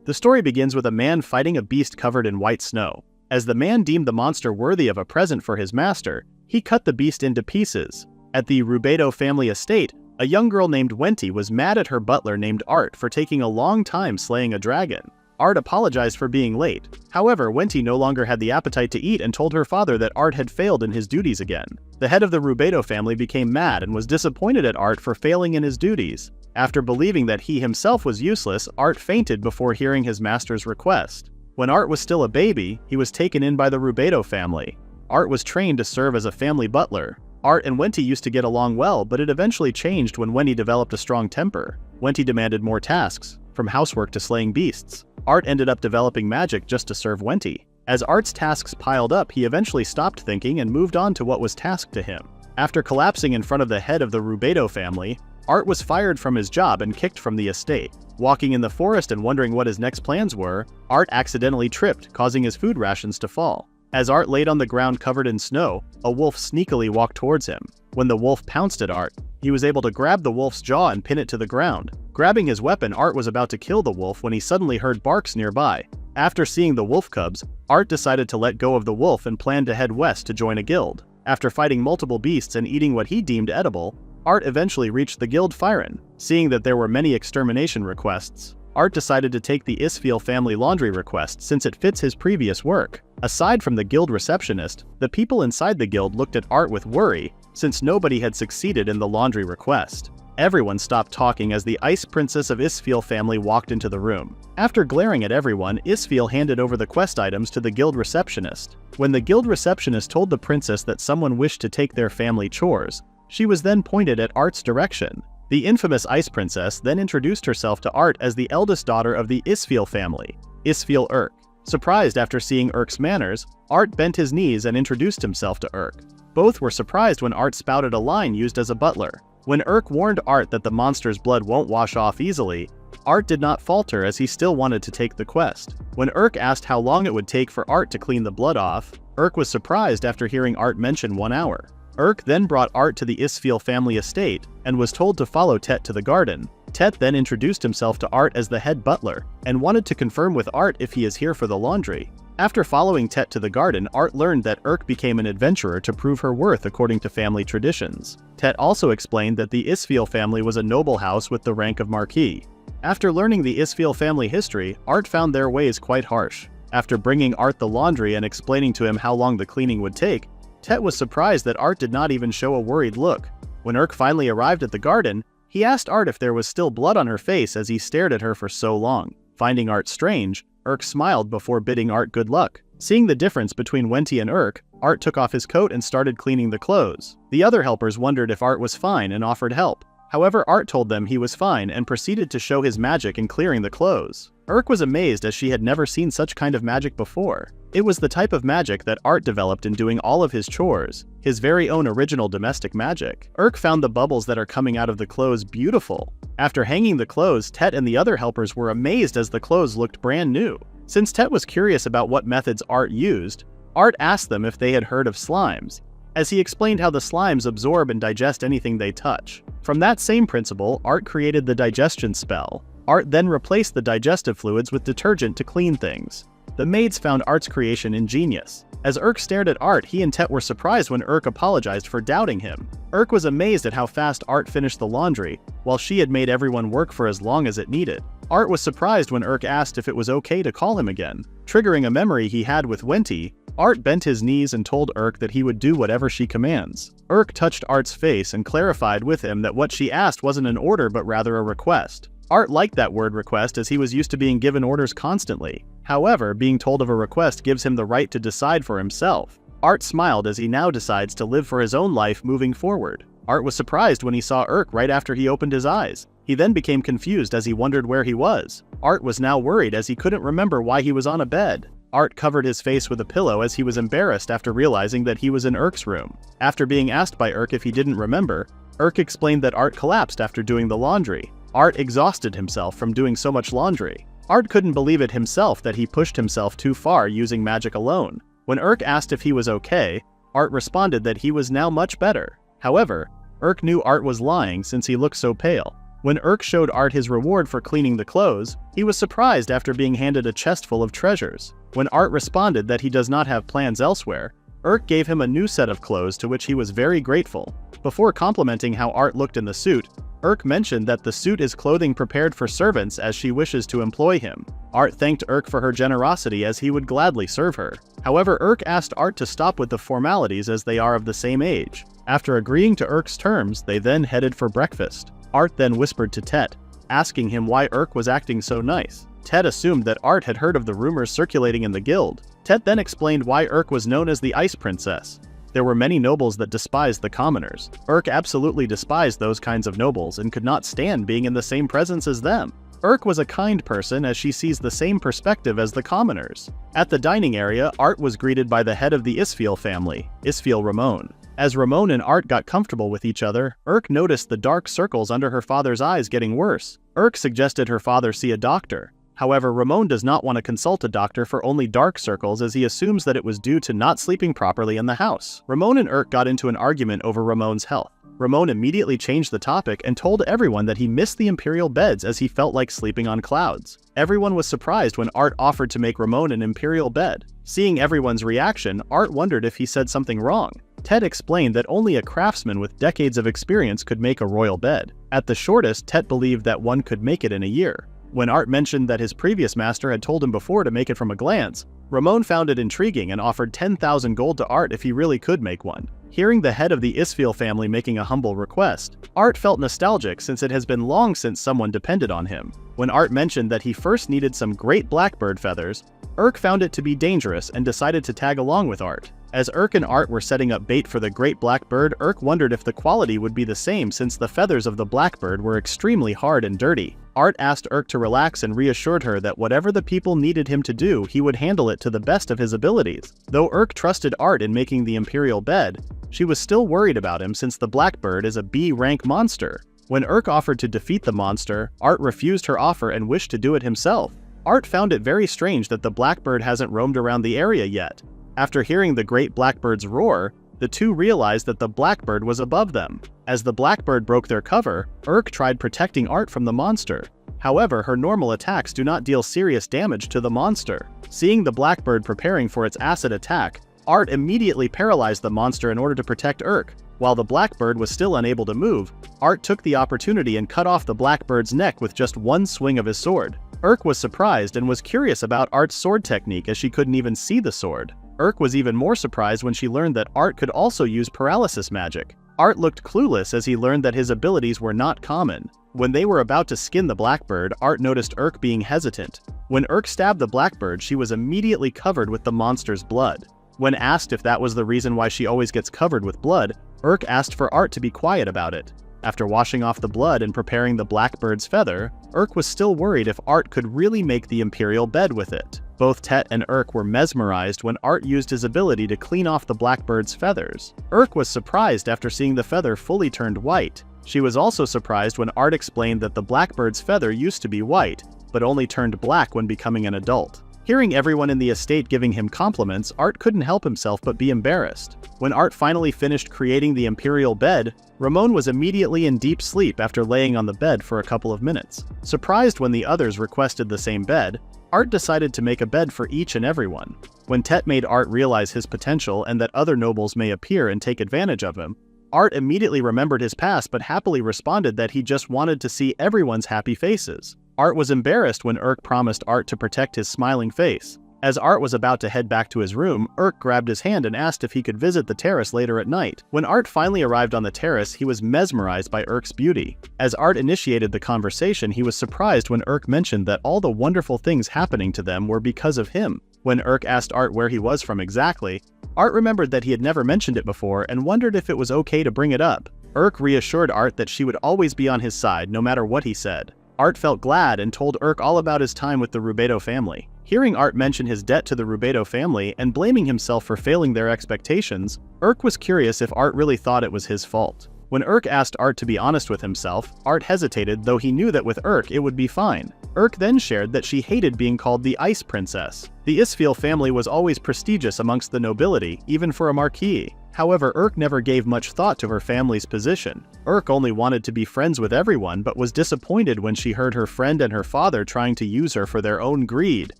The story begins with a man fighting a beast covered in white snow. As the man deemed the monster worthy of a present for his master, he cut the beast into pieces. At the Rubedo family estate, a young girl named Wenty was mad at her butler named Art for taking a long time slaying a dragon. Art apologized for being late. However, Wenty no longer had the appetite to eat and told her father that Art had failed in his duties again. The head of the Rubedo family became mad and was disappointed at Art for failing in his duties. After believing that he himself was useless, Art fainted before hearing his master's request. When Art was still a baby, he was taken in by the Rubedo family. Art was trained to serve as a family butler. Art and Wenty used to get along well, but it eventually changed when Wenty developed a strong temper. Wenty demanded more tasks, from housework to slaying beasts. Art ended up developing magic just to serve Wenty. As Art's tasks piled up, he eventually stopped thinking and moved on to what was tasked to him. After collapsing in front of the head of the Rubedo family, Art was fired from his job and kicked from the estate. Walking in the forest and wondering what his next plans were, Art accidentally tripped, causing his food rations to fall. As Art laid on the ground covered in snow, a wolf sneakily walked towards him. When the wolf pounced at Art, he was able to grab the wolf's jaw and pin it to the ground. Grabbing his weapon, Art was about to kill the wolf when he suddenly heard barks nearby. After seeing the wolf cubs, Art decided to let go of the wolf and planned to head west to join a guild. After fighting multiple beasts and eating what he deemed edible, Art eventually reached the guild Firen. Seeing that there were many extermination requests, Art decided to take the Isfiel family laundry request since it fits his previous work. Aside from the guild receptionist, the people inside the guild looked at Art with worry, since nobody had succeeded in the laundry request. Everyone stopped talking as the Ice Princess of Isfiel family walked into the room. After glaring at everyone, Isfiel handed over the quest items to the guild receptionist. When the guild receptionist told the princess that someone wished to take their family chores, she was then pointed at Art's direction. The infamous Ice Princess then introduced herself to Art as the eldest daughter of the Isfiel family, Isfiel Urk. Surprised after seeing Urk's manners, Art bent his knees and introduced himself to Urk. Both were surprised when Art spouted a line used as a butler. When Urk warned Art that the monster's blood won't wash off easily, Art did not falter as he still wanted to take the quest. When Urk asked how long it would take for Art to clean the blood off, Urk was surprised after hearing Art mention 1 hour. Urk then brought Art to the Isfiel family estate and was told to follow Tet to the garden. Tet then introduced himself to Art as the head butler and wanted to confirm with Art if he is here for the laundry. After following Tet to the garden, Art learned that Urk became an adventurer to prove her worth according to family traditions. Tet also explained that the Isfiel family was a noble house with the rank of Marquis. After learning the Isfiel family history, Art found their ways quite harsh. After bringing Art the laundry and explaining to him how long the cleaning would take, Tet was surprised that Art did not even show a worried look. When Urk finally arrived at the garden, he asked Art if there was still blood on her face as he stared at her for so long. Finding Art strange, Urk smiled before bidding Art good luck. Seeing the difference between Wenty and Urk, Art took off his coat and started cleaning the clothes. The other helpers wondered if Art was fine and offered help. However, Art told them he was fine and proceeded to show his magic in clearing the clothes. Urk was amazed as she had never seen such kind of magic before. It was the type of magic that Art developed in doing all of his chores, his very own original domestic magic. Urk found the bubbles that are coming out of the clothes beautiful. After hanging the clothes, Tet and the other helpers were amazed as the clothes looked brand new. Since Tet was curious about what methods Art used, Art asked them if they had heard of slimes, as he explained how the slimes absorb and digest anything they touch. From that same principle, Art created the digestion spell. Art then replaced the digestive fluids with detergent to clean things. The maids found Art's creation ingenious. As Urk stared at Art, he and Tet were surprised when Urk apologized for doubting him. Urk was amazed at how fast Art finished the laundry, while she had made everyone work for as long as it needed. Art was surprised when Urk asked if it was okay to call him again. Triggering a memory he had with Wenty, Art bent his knees and told Urk that he would do whatever she commands. Urk touched Art's face and clarified with him that what she asked wasn't an order but rather a request. Art liked that word request as he was used to being given orders constantly. However, being told of a request gives him the right to decide for himself. Art smiled as he now decides to live for his own life moving forward. Art was surprised when he saw Urk right after he opened his eyes. He then became confused as he wondered where he was. Art was now worried as he couldn't remember why he was on a bed. Art covered his face with a pillow as he was embarrassed after realizing that he was in Urk's room. After being asked by Urk if he didn't remember, Urk explained that Art collapsed after doing the laundry. Art exhausted himself from doing so much laundry. Art couldn't believe it himself that he pushed himself too far using magic alone. When Urk asked if he was okay, Art responded that he was now much better. However, Urk knew Art was lying since he looked so pale. When Urk showed Art his reward for cleaning the clothes, he was surprised after being handed a chest full of treasures. When Art responded that he does not have plans elsewhere, Urk gave him a new set of clothes to which he was very grateful. Before complimenting how Art looked in the suit, Urk mentioned that the suit is clothing prepared for servants as she wishes to employ him. Art thanked Urk for her generosity as he would gladly serve her. However, Urk asked Art to stop with the formalities as they are of the same age. After agreeing to Urk's terms, they then headed for breakfast. Art then whispered to Tet, asking him why Urk was acting so nice. Tet assumed that Art had heard of the rumors circulating in the guild. Tet then explained why Urk was known as the Ice Princess. There were many nobles that despised the commoners. Urk absolutely despised those kinds of nobles and could not stand being in the same presence as them. Urk was a kind person as she sees the same perspective as the commoners. At the dining area, Art was greeted by the head of the Isfiel family, Isfiel Ramon. As Ramon and Art got comfortable with each other, Urk noticed the dark circles under her father's eyes getting worse. Urk suggested her father see a doctor. However, Ramon does not want to consult a doctor for only dark circles as he assumes that it was due to not sleeping properly in the house. Ramon and Urk got into an argument over Ramon's health. Ramon immediately changed the topic and told everyone that he missed the imperial beds as he felt like sleeping on clouds. Everyone was surprised when Art offered to make Ramon an imperial bed. Seeing everyone's reaction, Art wondered if he said something wrong. Tet explained that only a craftsman with decades of experience could make a royal bed. At the shortest, Tet believed that one could make it in a year. When Art mentioned that his previous master had told him before to make it from a glance, Ramon found it intriguing and offered 10,000 gold to Art if he really could make one. Hearing the head of the Isfiel family making a humble request, Art felt nostalgic since it has been long since someone depended on him. When Art mentioned that he first needed some great blackbird feathers, Urk found it to be dangerous and decided to tag along with Art. As Urk and Art were setting up bait for the great blackbird, Urk wondered if the quality would be the same since the feathers of the blackbird were extremely hard and dirty. Art asked Urk to relax and reassured her that whatever the people needed him to do, he would handle it to the best of his abilities. Though Urk trusted Art in making the imperial bed, she was still worried about him since the blackbird is a B-rank monster. When Urk offered to defeat the monster, Art refused her offer and wished to do it himself. Art found it very strange that the blackbird hasn't roamed around the area yet. After hearing the great blackbird's roar, the two realized that the blackbird was above them. As the blackbird broke their cover, Urk tried protecting Art from the monster. However, her normal attacks do not deal serious damage to the monster. Seeing the blackbird preparing for its acid attack, Art immediately paralyzed the monster in order to protect Urk. While the blackbird was still unable to move, Art took the opportunity and cut off the blackbird's neck with just one swing of his sword. Urk was surprised and was curious about Art's sword technique as she couldn't even see the sword. Urk was even more surprised when she learned that Art could also use paralysis magic. Art looked clueless as he learned that his abilities were not common. When they were about to skin the blackbird, Art noticed Urk being hesitant. When Urk stabbed the blackbird, she was immediately covered with the monster's blood. When asked if that was the reason why she always gets covered with blood, Urk asked for Art to be quiet about it. After washing off the blood and preparing the blackbird's feather, Urk was still worried if Art could really make the imperial bed with it. Both Tet and Urk were mesmerized when Art used his ability to clean off the blackbird's feathers. Urk was surprised after seeing the feather fully turned white. She was also surprised when Art explained that the blackbird's feather used to be white, but only turned black when becoming an adult. Hearing everyone in the estate giving him compliments, Art couldn't help himself but be embarrassed. When Art finally finished creating the imperial bed, Ramon was immediately in deep sleep after laying on the bed for a couple of minutes. Surprised when the others requested the same bed, Art decided to make a bed for each and everyone. When Tet made Art realize his potential and that other nobles may appear and take advantage of him, Art immediately remembered his past but happily responded that he just wanted to see everyone's happy faces. Art was embarrassed when Urk promised Art to protect his smiling face. As Art was about to head back to his room, Urk grabbed his hand and asked if he could visit the terrace later at night. When Art finally arrived on the terrace, he was mesmerized by Urk's beauty. As Art initiated the conversation, he was surprised when Urk mentioned that all the wonderful things happening to them were because of him. When Urk asked Art where he was from exactly, Art remembered that he had never mentioned it before and wondered if it was okay to bring it up. Urk reassured Art that she would always be on his side no matter what he said. Art felt glad and told Urk all about his time with the Rubedo family. Hearing Art mention his debt to the Rubedo family and blaming himself for failing their expectations, Urk was curious if Art really thought it was his fault. When Urk asked Art to be honest with himself, Art hesitated, though he knew that with Urk it would be fine. Urk then shared that she hated being called the Ice Princess. The Isfiel family was always prestigious amongst the nobility, even for a marquis. However, Urk never gave much thought to her family's position. Urk only wanted to be friends with everyone but was disappointed when she heard her friend and her father trying to use her for their own greed,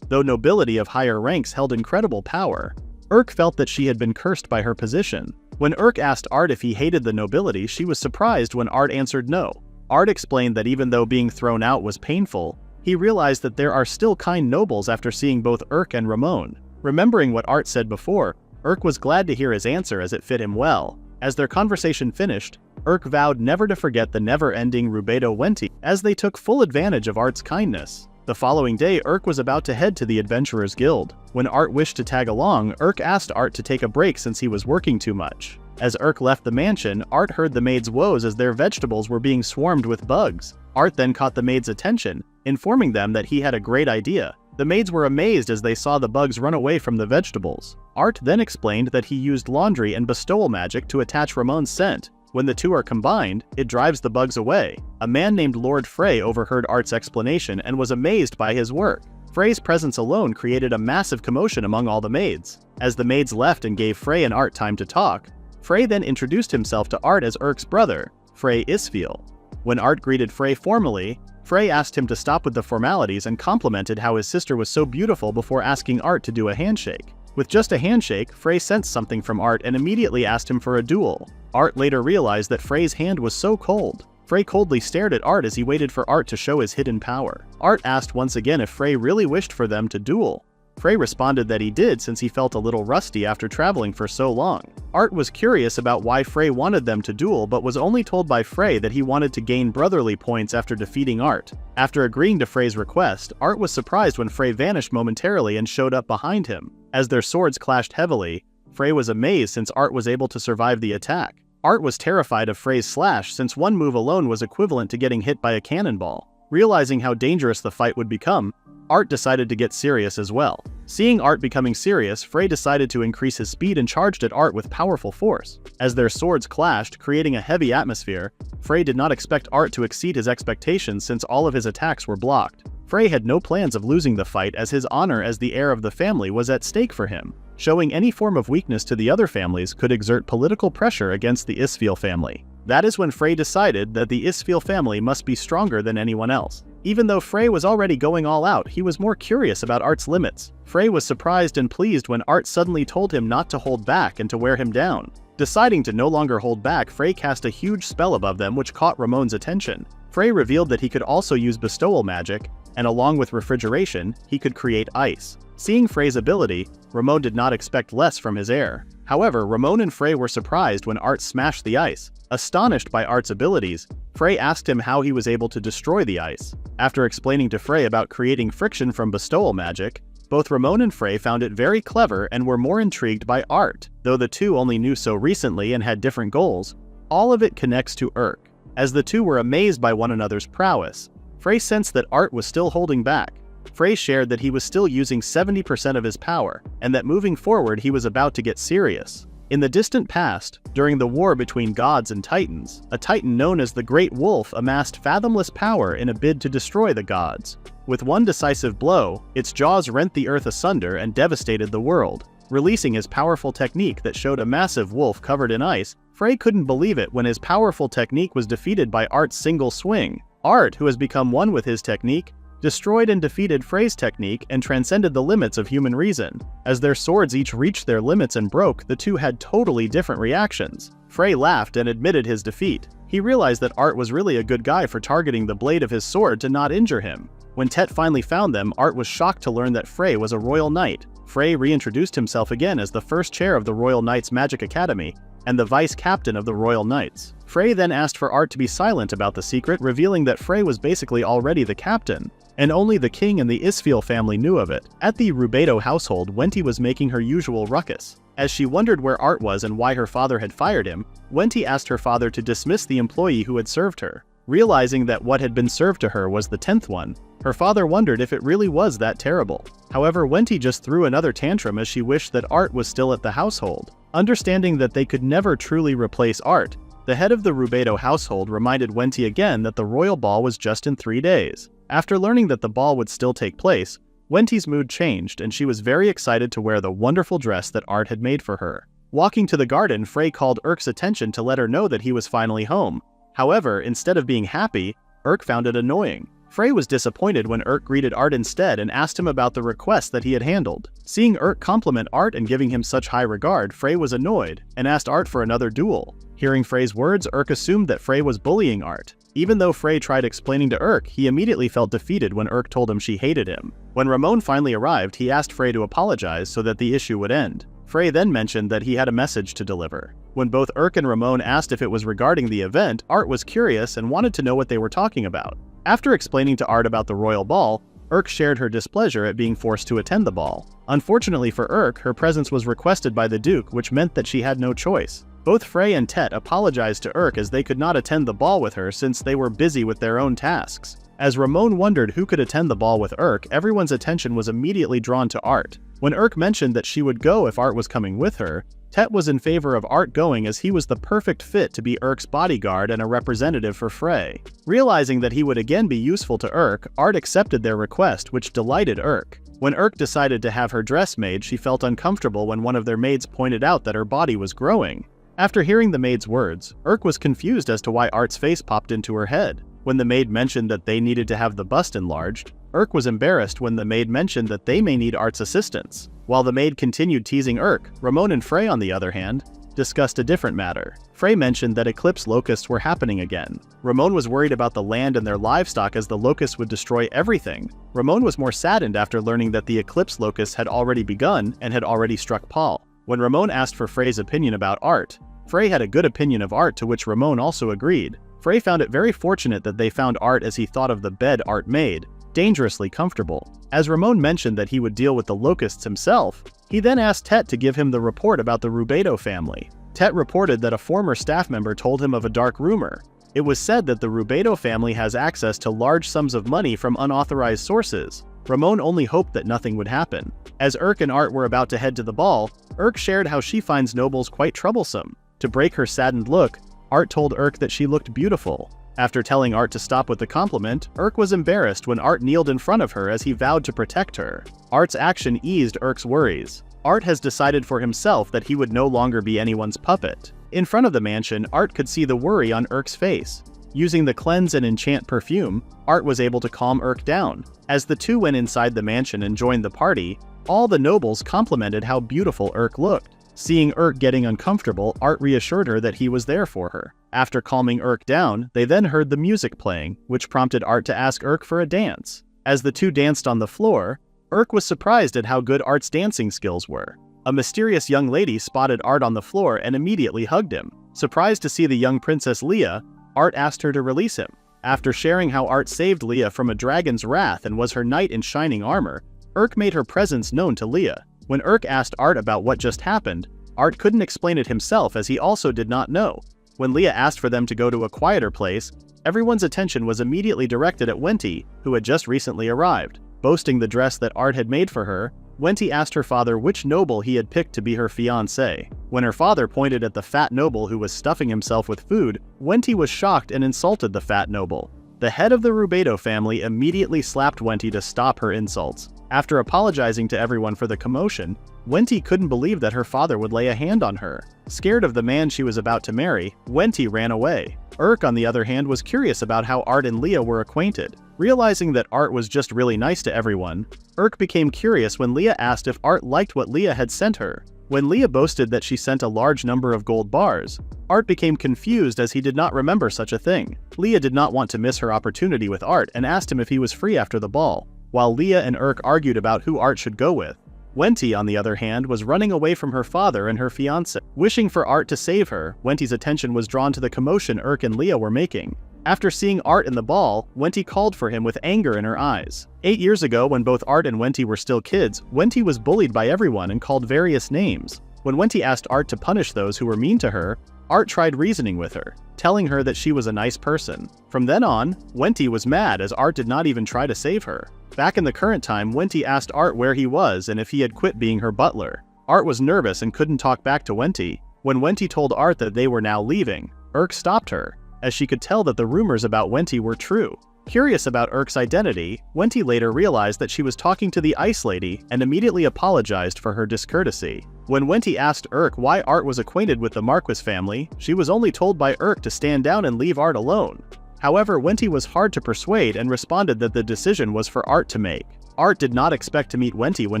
though nobility of higher ranks held incredible power. Urk felt that she had been cursed by her position. When Urk asked Art if he hated the nobility, she was surprised when Art answered no. Art explained that even though being thrown out was painful, he realized that there are still kind nobles after seeing both Urk and Ramon. Remembering what Art said before, Urk was glad to hear his answer as it fit him well. As their conversation finished, Urk vowed never to forget the never-ending Rubedo Wenti, as they took full advantage of Art's kindness. The following day, Urk was about to head to the Adventurers Guild. When Art wished to tag along, Urk asked Art to take a break since he was working too much. As Urk left the mansion, Art heard the maids' woes as their vegetables were being swarmed with bugs. Art then caught the maids' attention, informing them that he had a great idea. The maids were amazed as they saw the bugs run away from the vegetables. Art then explained that he used laundry and bestowal magic to attach Ramon's scent. When the two are combined, it drives the bugs away. A man named Lord Frey overheard Art's explanation and was amazed by his work. Frey's presence alone created a massive commotion among all the maids. As the maids left and gave Frey and Art time to talk, Frey then introduced himself to Art as Urk's brother, Frey Isfiel. When Art greeted Frey formally, Frey asked him to stop with the formalities and complimented how his sister was so beautiful before asking Art to do a handshake. With just a handshake, Frey sensed something from Art and immediately asked him for a duel. Art later realized that Frey's hand was so cold. Frey coldly stared at Art as he waited for Art to show his hidden power. Art asked once again if Frey really wished for them to duel. Frey responded that he did since he felt a little rusty after traveling for so long. Art was curious about why Frey wanted them to duel but was only told by Frey that he wanted to gain brotherly points after defeating Art. After agreeing to Frey's request, Art was surprised when Frey vanished momentarily and showed up behind him. As their swords clashed heavily, Frey was amazed since Art was able to survive the attack. Art was terrified of Frey's slash since one move alone was equivalent to getting hit by a cannonball. Realizing how dangerous the fight would become, Art decided to get serious as well. Seeing Art becoming serious, Frey decided to increase his speed and charged at Art with powerful force. As their swords clashed, creating a heavy atmosphere, Frey did not expect Art to exceed his expectations since all of his attacks were blocked. Frey had no plans of losing the fight as his honor as the heir of the family was at stake for him. Showing any form of weakness to the other families could exert political pressure against the Isfiel family. That is when Frey decided that the Isfiel family must be stronger than anyone else. Even though Frey was already going all out, he was more curious about Art's limits. Frey was surprised and pleased when Art suddenly told him not to hold back and to wear him down. Deciding to no longer hold back, Frey cast a huge spell above them which caught Ramon's attention. Frey revealed that he could also use bestowal magic, and along with refrigeration, he could create ice. Seeing Frey's ability, Ramon did not expect less from his heir. However, Ramon and Frey were surprised when Art smashed the ice. Astonished by Art's abilities, Frey asked him how he was able to destroy the ice. After explaining to Frey about creating friction from bestowal magic, both Ramon and Frey found it very clever and were more intrigued by Art. Though the two only knew so recently and had different goals, all of it connects to Urk. As the two were amazed by one another's prowess, Frey sensed that Art was still holding back. Frey shared that he was still using 70% of his power, and that moving forward he was about to get serious. In the distant past, during the war between gods and titans, a titan known as the Great Wolf amassed fathomless power in a bid to destroy the gods. With one decisive blow, its jaws rent the earth asunder and devastated the world. Releasing his powerful technique that showed a massive wolf covered in ice, Frey couldn't believe it when his powerful technique was defeated by Art's single swing. Art, who has become one with his technique, destroyed and defeated Frey's technique and transcended the limits of human reason. As their swords each reached their limits and broke, the two had totally different reactions. Frey laughed and admitted his defeat. He realized that Art was really a good guy for targeting the blade of his sword to not injure him. When Tet finally found them, Art was shocked to learn that Frey was a royal knight. Frey reintroduced himself again as the first chair of the Royal Knights Magic Academy and the vice captain of the Royal Knights. Frey then asked for Art to be silent about the secret, revealing that Frey was basically already the captain, and only the king and the Isfiel family knew of it. At the Rubedo household, Wenti was making her usual ruckus. As she wondered where Art was and why her father had fired him, Wenti asked her father to dismiss the employee who had served her. Realizing that what had been served to her was the 10th one, her father wondered if it really was that terrible. However, Wenti just threw another tantrum as she wished that Art was still at the household. Understanding that they could never truly replace Art, the head of the Rubedo household reminded Wenti again that the royal ball was just in 3 days. After learning that the ball would still take place, Wenti's mood changed and she was very excited to wear the wonderful dress that Art had made for her. Walking to the garden, Frey called Urk's attention to let her know that he was finally home. However, instead of being happy, Urk found it annoying. Frey was disappointed when Urk greeted Art instead and asked him about the request that he had handled. Seeing Urk compliment Art and giving him such high regard, Frey was annoyed and asked Art for another duel. Hearing Frey's words, Urk assumed that Frey was bullying Art. Even though Frey tried explaining to Urk, he immediately felt defeated when Urk told him she hated him. When Ramon finally arrived, he asked Frey to apologize so that the issue would end. Frey then mentioned that he had a message to deliver. When both Urk and Ramon asked if it was regarding the event, Art was curious and wanted to know what they were talking about. After explaining to Art about the royal ball, Urk shared her displeasure at being forced to attend the ball. Unfortunately for Urk, her presence was requested by the Duke, which meant that she had no choice. Both Frey and Tet apologized to Urk as they could not attend the ball with her since they were busy with their own tasks. As Ramon wondered who could attend the ball with Urk, everyone's attention was immediately drawn to Art. When Urk mentioned that she would go if Art was coming with her, Tet was in favor of Art going as he was the perfect fit to be Urk's bodyguard and a representative for Frey. Realizing that he would again be useful to Urk, Art accepted their request, which delighted Urk. When Urk decided to have her dress made, she felt uncomfortable when one of their maids pointed out that her body was growing. After hearing the maid's words, Urk was confused as to why Art's face popped into her head. When the maid mentioned that they needed to have the bust enlarged, Urk was embarrassed when the maid mentioned that they may need Art's assistance. While the maid continued teasing Urk, Ramon and Frey, on the other hand, discussed a different matter. Frey mentioned that eclipse locusts were happening again. Ramon was worried about the land and their livestock as the locusts would destroy everything. Ramon was more saddened after learning that the eclipse locusts had already begun and had already struck Paul. When Ramon asked for Frey's opinion about Art, Frey had a good opinion of Art, to which Ramon also agreed. Frey found it very fortunate that they found Art as he thought of the bed Art made, dangerously comfortable. As Ramon mentioned that he would deal with the locusts himself, he then asked Tet to give him the report about the Rubedo family. Tet reported that a former staff member told him of a dark rumor. It was said that the Rubedo family has access to large sums of money from unauthorized sources. Ramon only hoped that nothing would happen. As Urk and Art were about to head to the ball, Urk shared how she finds nobles quite troublesome. To break her saddened look, Art told Urk that she looked beautiful. After telling Art to stop with the compliment, Urk was embarrassed when Art kneeled in front of her as he vowed to protect her. Art's action eased Urk's worries. Art has decided for himself that he would no longer be anyone's puppet. In front of the mansion, Art could see the worry on Urk's face. Using the cleanse and enchant perfume, Art was able to calm Urk down. As the two went inside the mansion and joined the party, all the nobles complimented how beautiful Urk looked. Seeing Urk getting uncomfortable, Art reassured her that he was there for her. After calming Urk down, they then heard the music playing, which prompted Art to ask Urk for a dance. As the two danced on the floor, Urk was surprised at how good Art's dancing skills were. A mysterious young lady spotted Art on the floor and immediately hugged him. Surprised to see the young Princess Leah, Art asked her to release him. After sharing how Art saved Leah from a dragon's wrath and was her knight in shining armor, Urk made her presence known to Leah. When Urk asked Art about what just happened, Art couldn't explain it himself as he also did not know. When Leah asked for them to go to a quieter place, everyone's attention was immediately directed at Wenty, who had just recently arrived. Boasting the dress that Art had made for her, Wenty asked her father which noble he had picked to be her fiancé. When her father pointed at the fat noble who was stuffing himself with food, Wenty was shocked and insulted the fat noble. The head of the Rubedo family immediately slapped Wenty to stop her insults. After apologizing to everyone for the commotion, Wenty couldn't believe that her father would lay a hand on her. Scared of the man she was about to marry, Wenty ran away. Urk, on the other hand, was curious about how Art and Leah were acquainted. Realizing that Art was just really nice to everyone, Urk became curious when Leah asked if Art liked what Leah had sent her. When Leah boasted that she sent a large number of gold bars, Art became confused as he did not remember such a thing. Leah did not want to miss her opportunity with Art and asked him if he was free after the ball. While Leah and Urk argued about who Art should go with, Wenty, on the other hand, was running away from her father and her fiancé. Wishing for Art to save her, Wenty's attention was drawn to the commotion Urk and Leah were making. After seeing Art in the ball, Wenty called for him with anger in her eyes. 8 years ago, when both Art and Wenty were still kids, Wenty was bullied by everyone and called various names. When Wenty asked Art to punish those who were mean to her, Art tried reasoning with her, telling her that she was a nice person. From then on, Wenty was mad as Art did not even try to save her. Back in the current time, Wenty asked Art where he was and if he had quit being her butler. Art was nervous and couldn't talk back to Wenty. When Wenty told Art that they were now leaving, Urk stopped her, as she could tell that the rumors about Wenty were true. Curious about Urk's identity, Wenty later realized that she was talking to the Ice Lady and immediately apologized for her discourtesy. When Wenty asked Urk why Art was acquainted with the Marquis family, she was only told by Urk to stand down and leave Art alone. However, Wenty was hard to persuade and responded that the decision was for Art to make. Art did not expect to meet Wenty when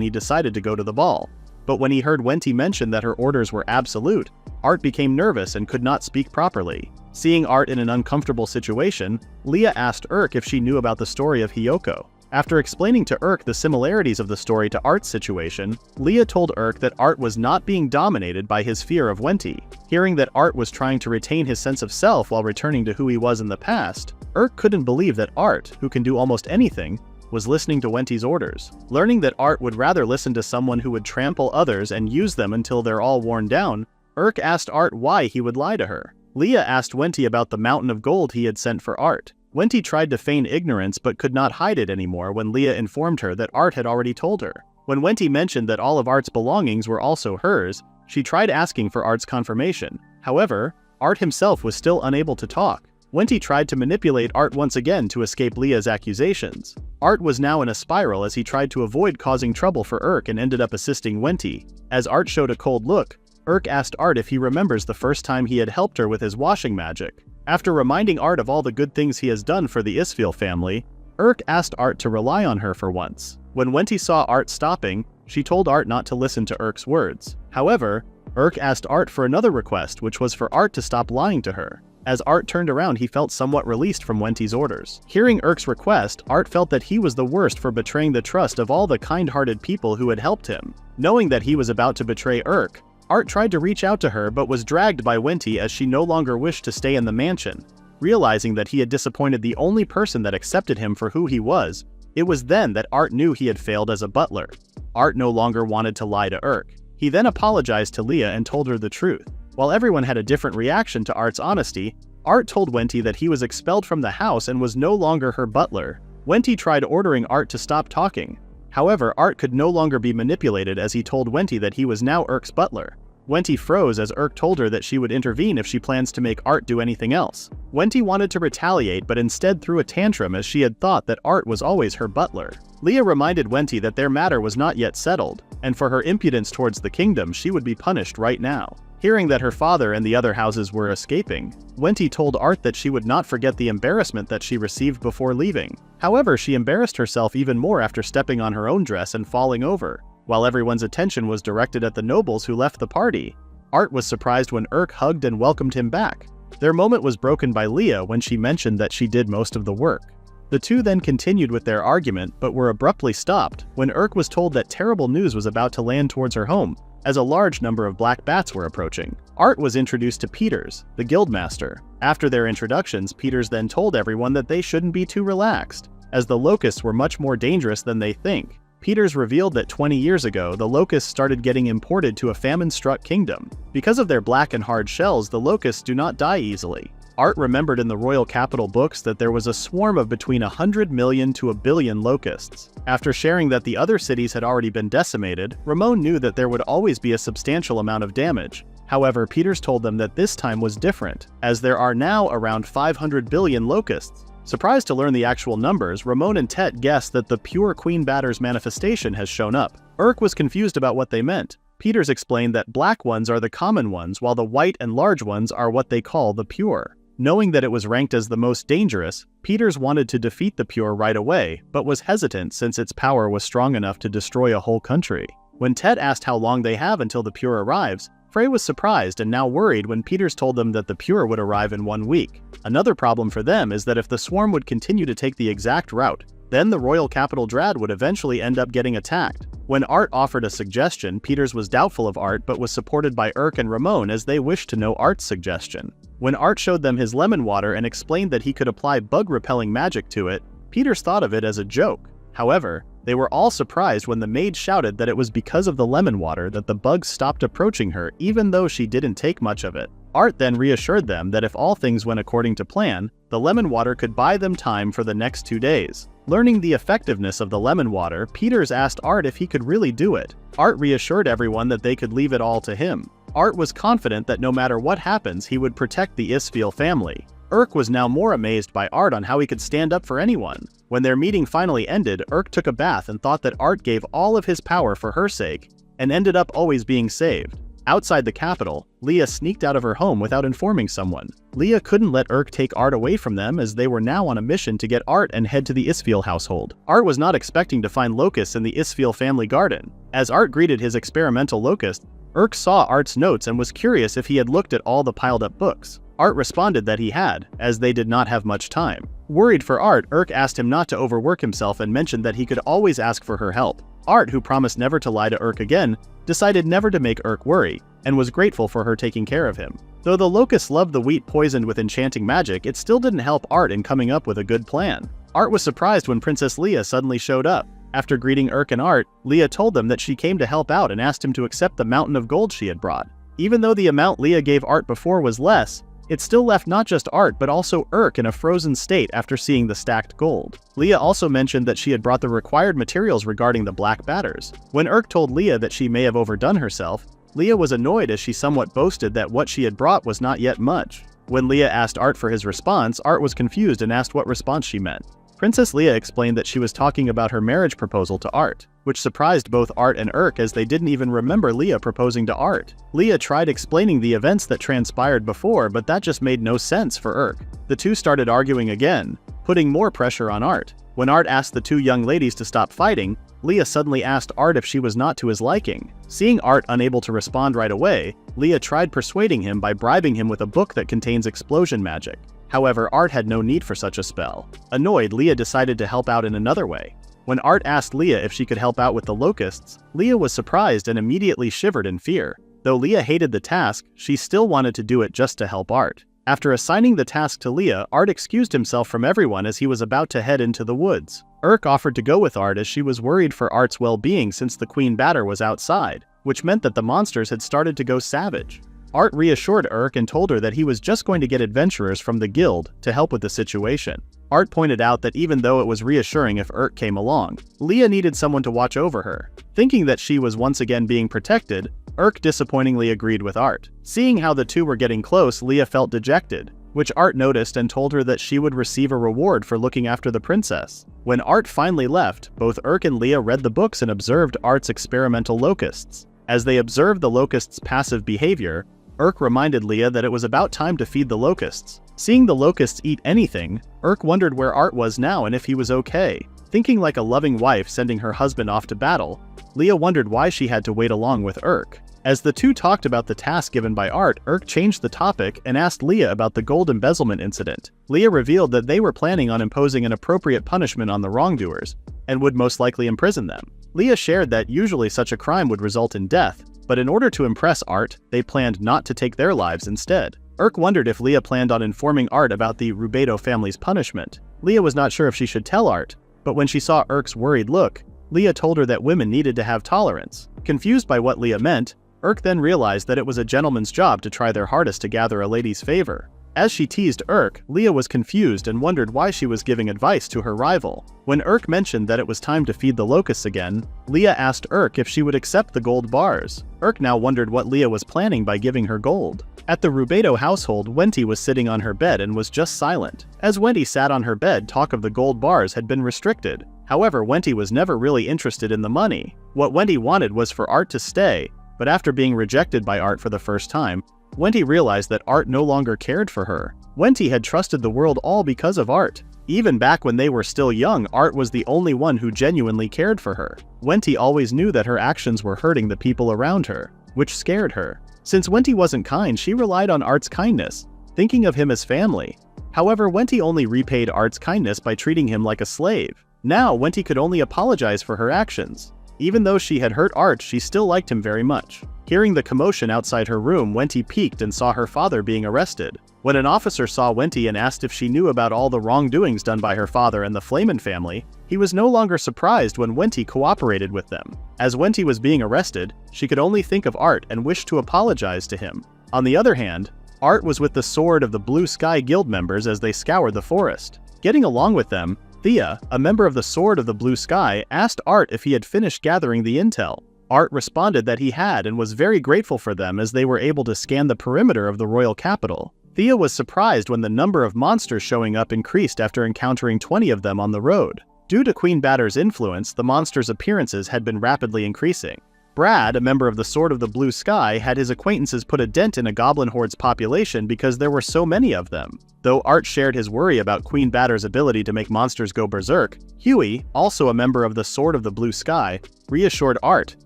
he decided to go to the ball. But when he heard Wenty mention that her orders were absolute, Art became nervous and could not speak properly. Seeing Art in an uncomfortable situation, Leah asked Urk if she knew about the story of Hiyoko. After explaining to Urk the similarities of the story to Art's situation, Leah told Urk that Art was not being dominated by his fear of Wenty. Hearing that Art was trying to retain his sense of self while returning to who he was in the past, Urk couldn't believe that Art, who can do almost anything, was listening to Wenty's orders. Learning that Art would rather listen to someone who would trample others and use them until they're all worn down, Urk asked Art why he would lie to her. Leah asked Wenty about the mountain of gold he had sent for Art. Wenty tried to feign ignorance but could not hide it anymore when Leah informed her that Art had already told her. When Wenty mentioned that all of Art's belongings were also hers, she tried asking for Art's confirmation. However, Art himself was still unable to talk. Wenty tried to manipulate Art once again to escape Leah's accusations. Art was now in a spiral as he tried to avoid causing trouble for Urk and ended up assisting Wenty. As Art showed a cold look, Urk asked Art if he remembers the first time he had helped her with his washing magic. After reminding Art of all the good things he has done for the Isfeel family, Urk asked Art to rely on her for once. When Wenty saw Art stopping, she told Art not to listen to Urk's words. However, Urk asked Art for another request, which was for Art to stop lying to her. As Art turned around, he felt somewhat released from Wenty's orders. Hearing Urk's request, Art felt that he was the worst for betraying the trust of all the kind-hearted people who had helped him. Knowing that he was about to betray Urk, Art tried to reach out to her but was dragged by Wenty as she no longer wished to stay in the mansion. Realizing that he had disappointed the only person that accepted him for who he was, it was then that Art knew he had failed as a butler. Art no longer wanted to lie to Urk. He then apologized to Leah and told her the truth. While everyone had a different reaction to Art's honesty, Art told Wenty that he was expelled from the house and was no longer her butler. Wenty tried ordering Art to stop talking. However, Art could no longer be manipulated as he told Wenty that he was now Urk's butler. Wenty froze as Urk told her that she would intervene if she plans to make Art do anything else. Wenty wanted to retaliate but instead threw a tantrum as she had thought that Art was always her butler. Leah reminded Wenty that their matter was not yet settled, and for her impudence towards the kingdom she would be punished right now. Hearing that her father and the other houses were escaping, Wenty told Art that she would not forget the embarrassment that she received before leaving. However, she embarrassed herself even more after stepping on her own dress and falling over. While everyone's attention was directed at the nobles who left the party, Art was surprised when Urk hugged and welcomed him back. Their moment was broken by Leah when she mentioned that she did most of the work. The two then continued with their argument but were abruptly stopped when Urk was told that terrible news was about to land towards her home, as a large number of black bats were approaching. Art was introduced to Peters, the guildmaster. After their introductions, Peters then told everyone that they shouldn't be too relaxed, as the locusts were much more dangerous than they think. Peters revealed that 20 years ago, the locusts started getting imported to a famine-struck kingdom. Because of their black and hard shells, the locusts do not die easily. Art remembered in the royal capital books that there was a swarm of between 100 million to a billion locusts. After sharing that the other cities had already been decimated, Ramon knew that there would always be a substantial amount of damage. However, Peters told them that this time was different, as there are now around 500 billion locusts. Surprised to learn the actual numbers, Ramon and Tet guessed that the pure Queen Batter's manifestation has shown up. Urk was confused about what they meant. Peters explained that black ones are the common ones while the white and large ones are what they call the pure. Knowing that it was ranked as the most dangerous, Peters wanted to defeat the pure right away, but was hesitant since its power was strong enough to destroy a whole country. When Tet asked how long they have until the pure arrives, Frey was surprised and now worried when Peters told them that the pure would arrive in 1 week. Another problem for them is that if the swarm would continue to take the exact route, then the royal capital Drad would eventually end up getting attacked. When Art offered a suggestion, Peters was doubtful of Art but was supported by Urk and Ramon as they wished to know Art's suggestion. When Art showed them his lemon water and explained that he could apply bug-repelling magic to it, Peters thought of it as a joke. However, they were all surprised when the maid shouted that it was because of the lemon water that the bugs stopped approaching her even though she didn't take much of it. Art then reassured them that if all things went according to plan, the lemon water could buy them time for the next 2 days. Learning the effectiveness of the lemon water, Peters asked Art if he could really do it. Art reassured everyone that they could leave it all to him. Art was confident that no matter what happens, he would protect the Isfeel family. Urk was now more amazed by Art on how he could stand up for anyone. When their meeting finally ended, Urk took a bath and thought that Art gave all of his power for her sake, and ended up always being saved. Outside the capital, Leah sneaked out of her home without informing someone. Leah couldn't let Urk take Art away from them as they were now on a mission to get Art and head to the Isfeel household. Art was not expecting to find locusts in the Isfeel family garden. As Art greeted his experimental locust, Urk saw Art's notes and was curious if he had looked at all the piled-up books. Art responded that he had, as they did not have much time. Worried for Art, Urk asked him not to overwork himself and mentioned that he could always ask for her help. Art, who promised never to lie to Urk again, decided never to make Urk worry, and was grateful for her taking care of him. Though the locusts loved the wheat poisoned with enchanting magic, it still didn't help Art in coming up with a good plan. Art was surprised when Princess Leah suddenly showed up. After greeting Urk and Art, Leah told them that she came to help out and asked him to accept the mountain of gold she had brought. Even though the amount Leah gave Art before was less, it still left not just Art but also Urk in a frozen state after seeing the stacked gold. Leah also mentioned that she had brought the required materials regarding the black batters. When Urk told Leah that she may have overdone herself, Leah was annoyed as she somewhat boasted that what she had brought was not yet much. When Leah asked Art for his response, Art was confused and asked what response she meant. Princess Leah explained that she was talking about her marriage proposal to Art, which surprised both Art and Urk as they didn't even remember Leah proposing to Art. Leah tried explaining the events that transpired before, but that just made no sense for Urk. The two started arguing again, putting more pressure on Art. When Art asked the two young ladies to stop fighting, Leah suddenly asked Art if she was not to his liking. Seeing Art unable to respond right away, Leah tried persuading him by bribing him with a book that contains explosion magic. However, Art had no need for such a spell. Annoyed, Leah decided to help out in another way. When Art asked Leah if she could help out with the locusts, Leah was surprised and immediately shivered in fear. Though Leah hated the task, she still wanted to do it just to help Art. After assigning the task to Leah, Art excused himself from everyone as he was about to head into the woods. Urk offered to go with Art as she was worried for Art's well-being since the Queen Batter was outside, which meant that the monsters had started to go savage. Art reassured Urk and told her that he was just going to get adventurers from the guild to help with the situation. Art pointed out that even though it was reassuring if Urk came along, Leah needed someone to watch over her. Thinking that she was once again being protected, Urk disappointingly agreed with Art. Seeing how the two were getting close, Leah felt dejected, which Art noticed and told her that she would receive a reward for looking after the princess. When Art finally left, both Urk and Leah read the books and observed Art's experimental locusts. As they observed the locusts' passive behavior, Urk reminded Leah that it was about time to feed the locusts. Seeing the locusts eat anything, Urk wondered where Art was now and if he was okay. Thinking like a loving wife sending her husband off to battle, Leah wondered why she had to wait along with Urk. As the two talked about the task given by Art, Urk changed the topic and asked Leah about the gold embezzlement incident. Leah revealed that they were planning on imposing an appropriate punishment on the wrongdoers, and would most likely imprison them. Leah shared that usually such a crime would result in death, but in order to impress Art, they planned not to take their lives instead. Urk wondered if Leah planned on informing Art about the Rubedo family's punishment. Leah was not sure if she should tell Art, but when she saw Urk's worried look, Leah told her that women needed to have tolerance. Confused by what Leah meant, Urk then realized that it was a gentleman's job to try their hardest to gather a lady's favor. As she teased Urk, Leah was confused and wondered why she was giving advice to her rival. When Urk mentioned that it was time to feed the locusts again, Leah asked Urk if she would accept the gold bars. Urk now wondered what Leah was planning by giving her gold. At the Rubedo household, Wendy was sitting on her bed and was just silent. As Wendy sat on her bed, talk of the gold bars had been restricted. However, Wendy was never really interested in the money. What Wendy wanted was for Art to stay, but after being rejected by Art for the first time, Wendy realized that Art no longer cared for her. Wendy had trusted the world all because of Art. Even back when they were still young, Art was the only one who genuinely cared for her. Wendy always knew that her actions were hurting the people around her, which scared her. Since Wendy wasn't kind, she relied on Art's kindness, thinking of him as family. However, Wendy only repaid Art's kindness by treating him like a slave. Now, Wendy could only apologize for her actions. Even though she had hurt Art, she still liked him very much. Hearing the commotion outside her room, Wendy peeked and saw her father being arrested. When an officer saw Wendy and asked if she knew about all the wrongdoings done by her father and the Flamen family, he was no longer surprised when Wendy cooperated with them. As Wendy was being arrested, she could only think of Art and wished to apologize to him. On the other hand, Art was with the Sword of the Blue Sky Guild members as they scoured the forest. Getting along with them, Thea, a member of the Sword of the Blue Sky, asked Art if he had finished gathering the intel. Art responded that he had and was very grateful for them as they were able to scan the perimeter of the royal capital. Thea was surprised when the number of monsters showing up increased after encountering 20 of them on the road. Due to Queen Batter's influence, the monsters' appearances had been rapidly increasing. Brad, a member of the Sword of the Blue Sky, had his acquaintances put a dent in a goblin horde's population because there were so many of them. Though Art shared his worry about Queen Batter's ability to make monsters go berserk, Huey, also a member of the Sword of the Blue Sky, reassured Art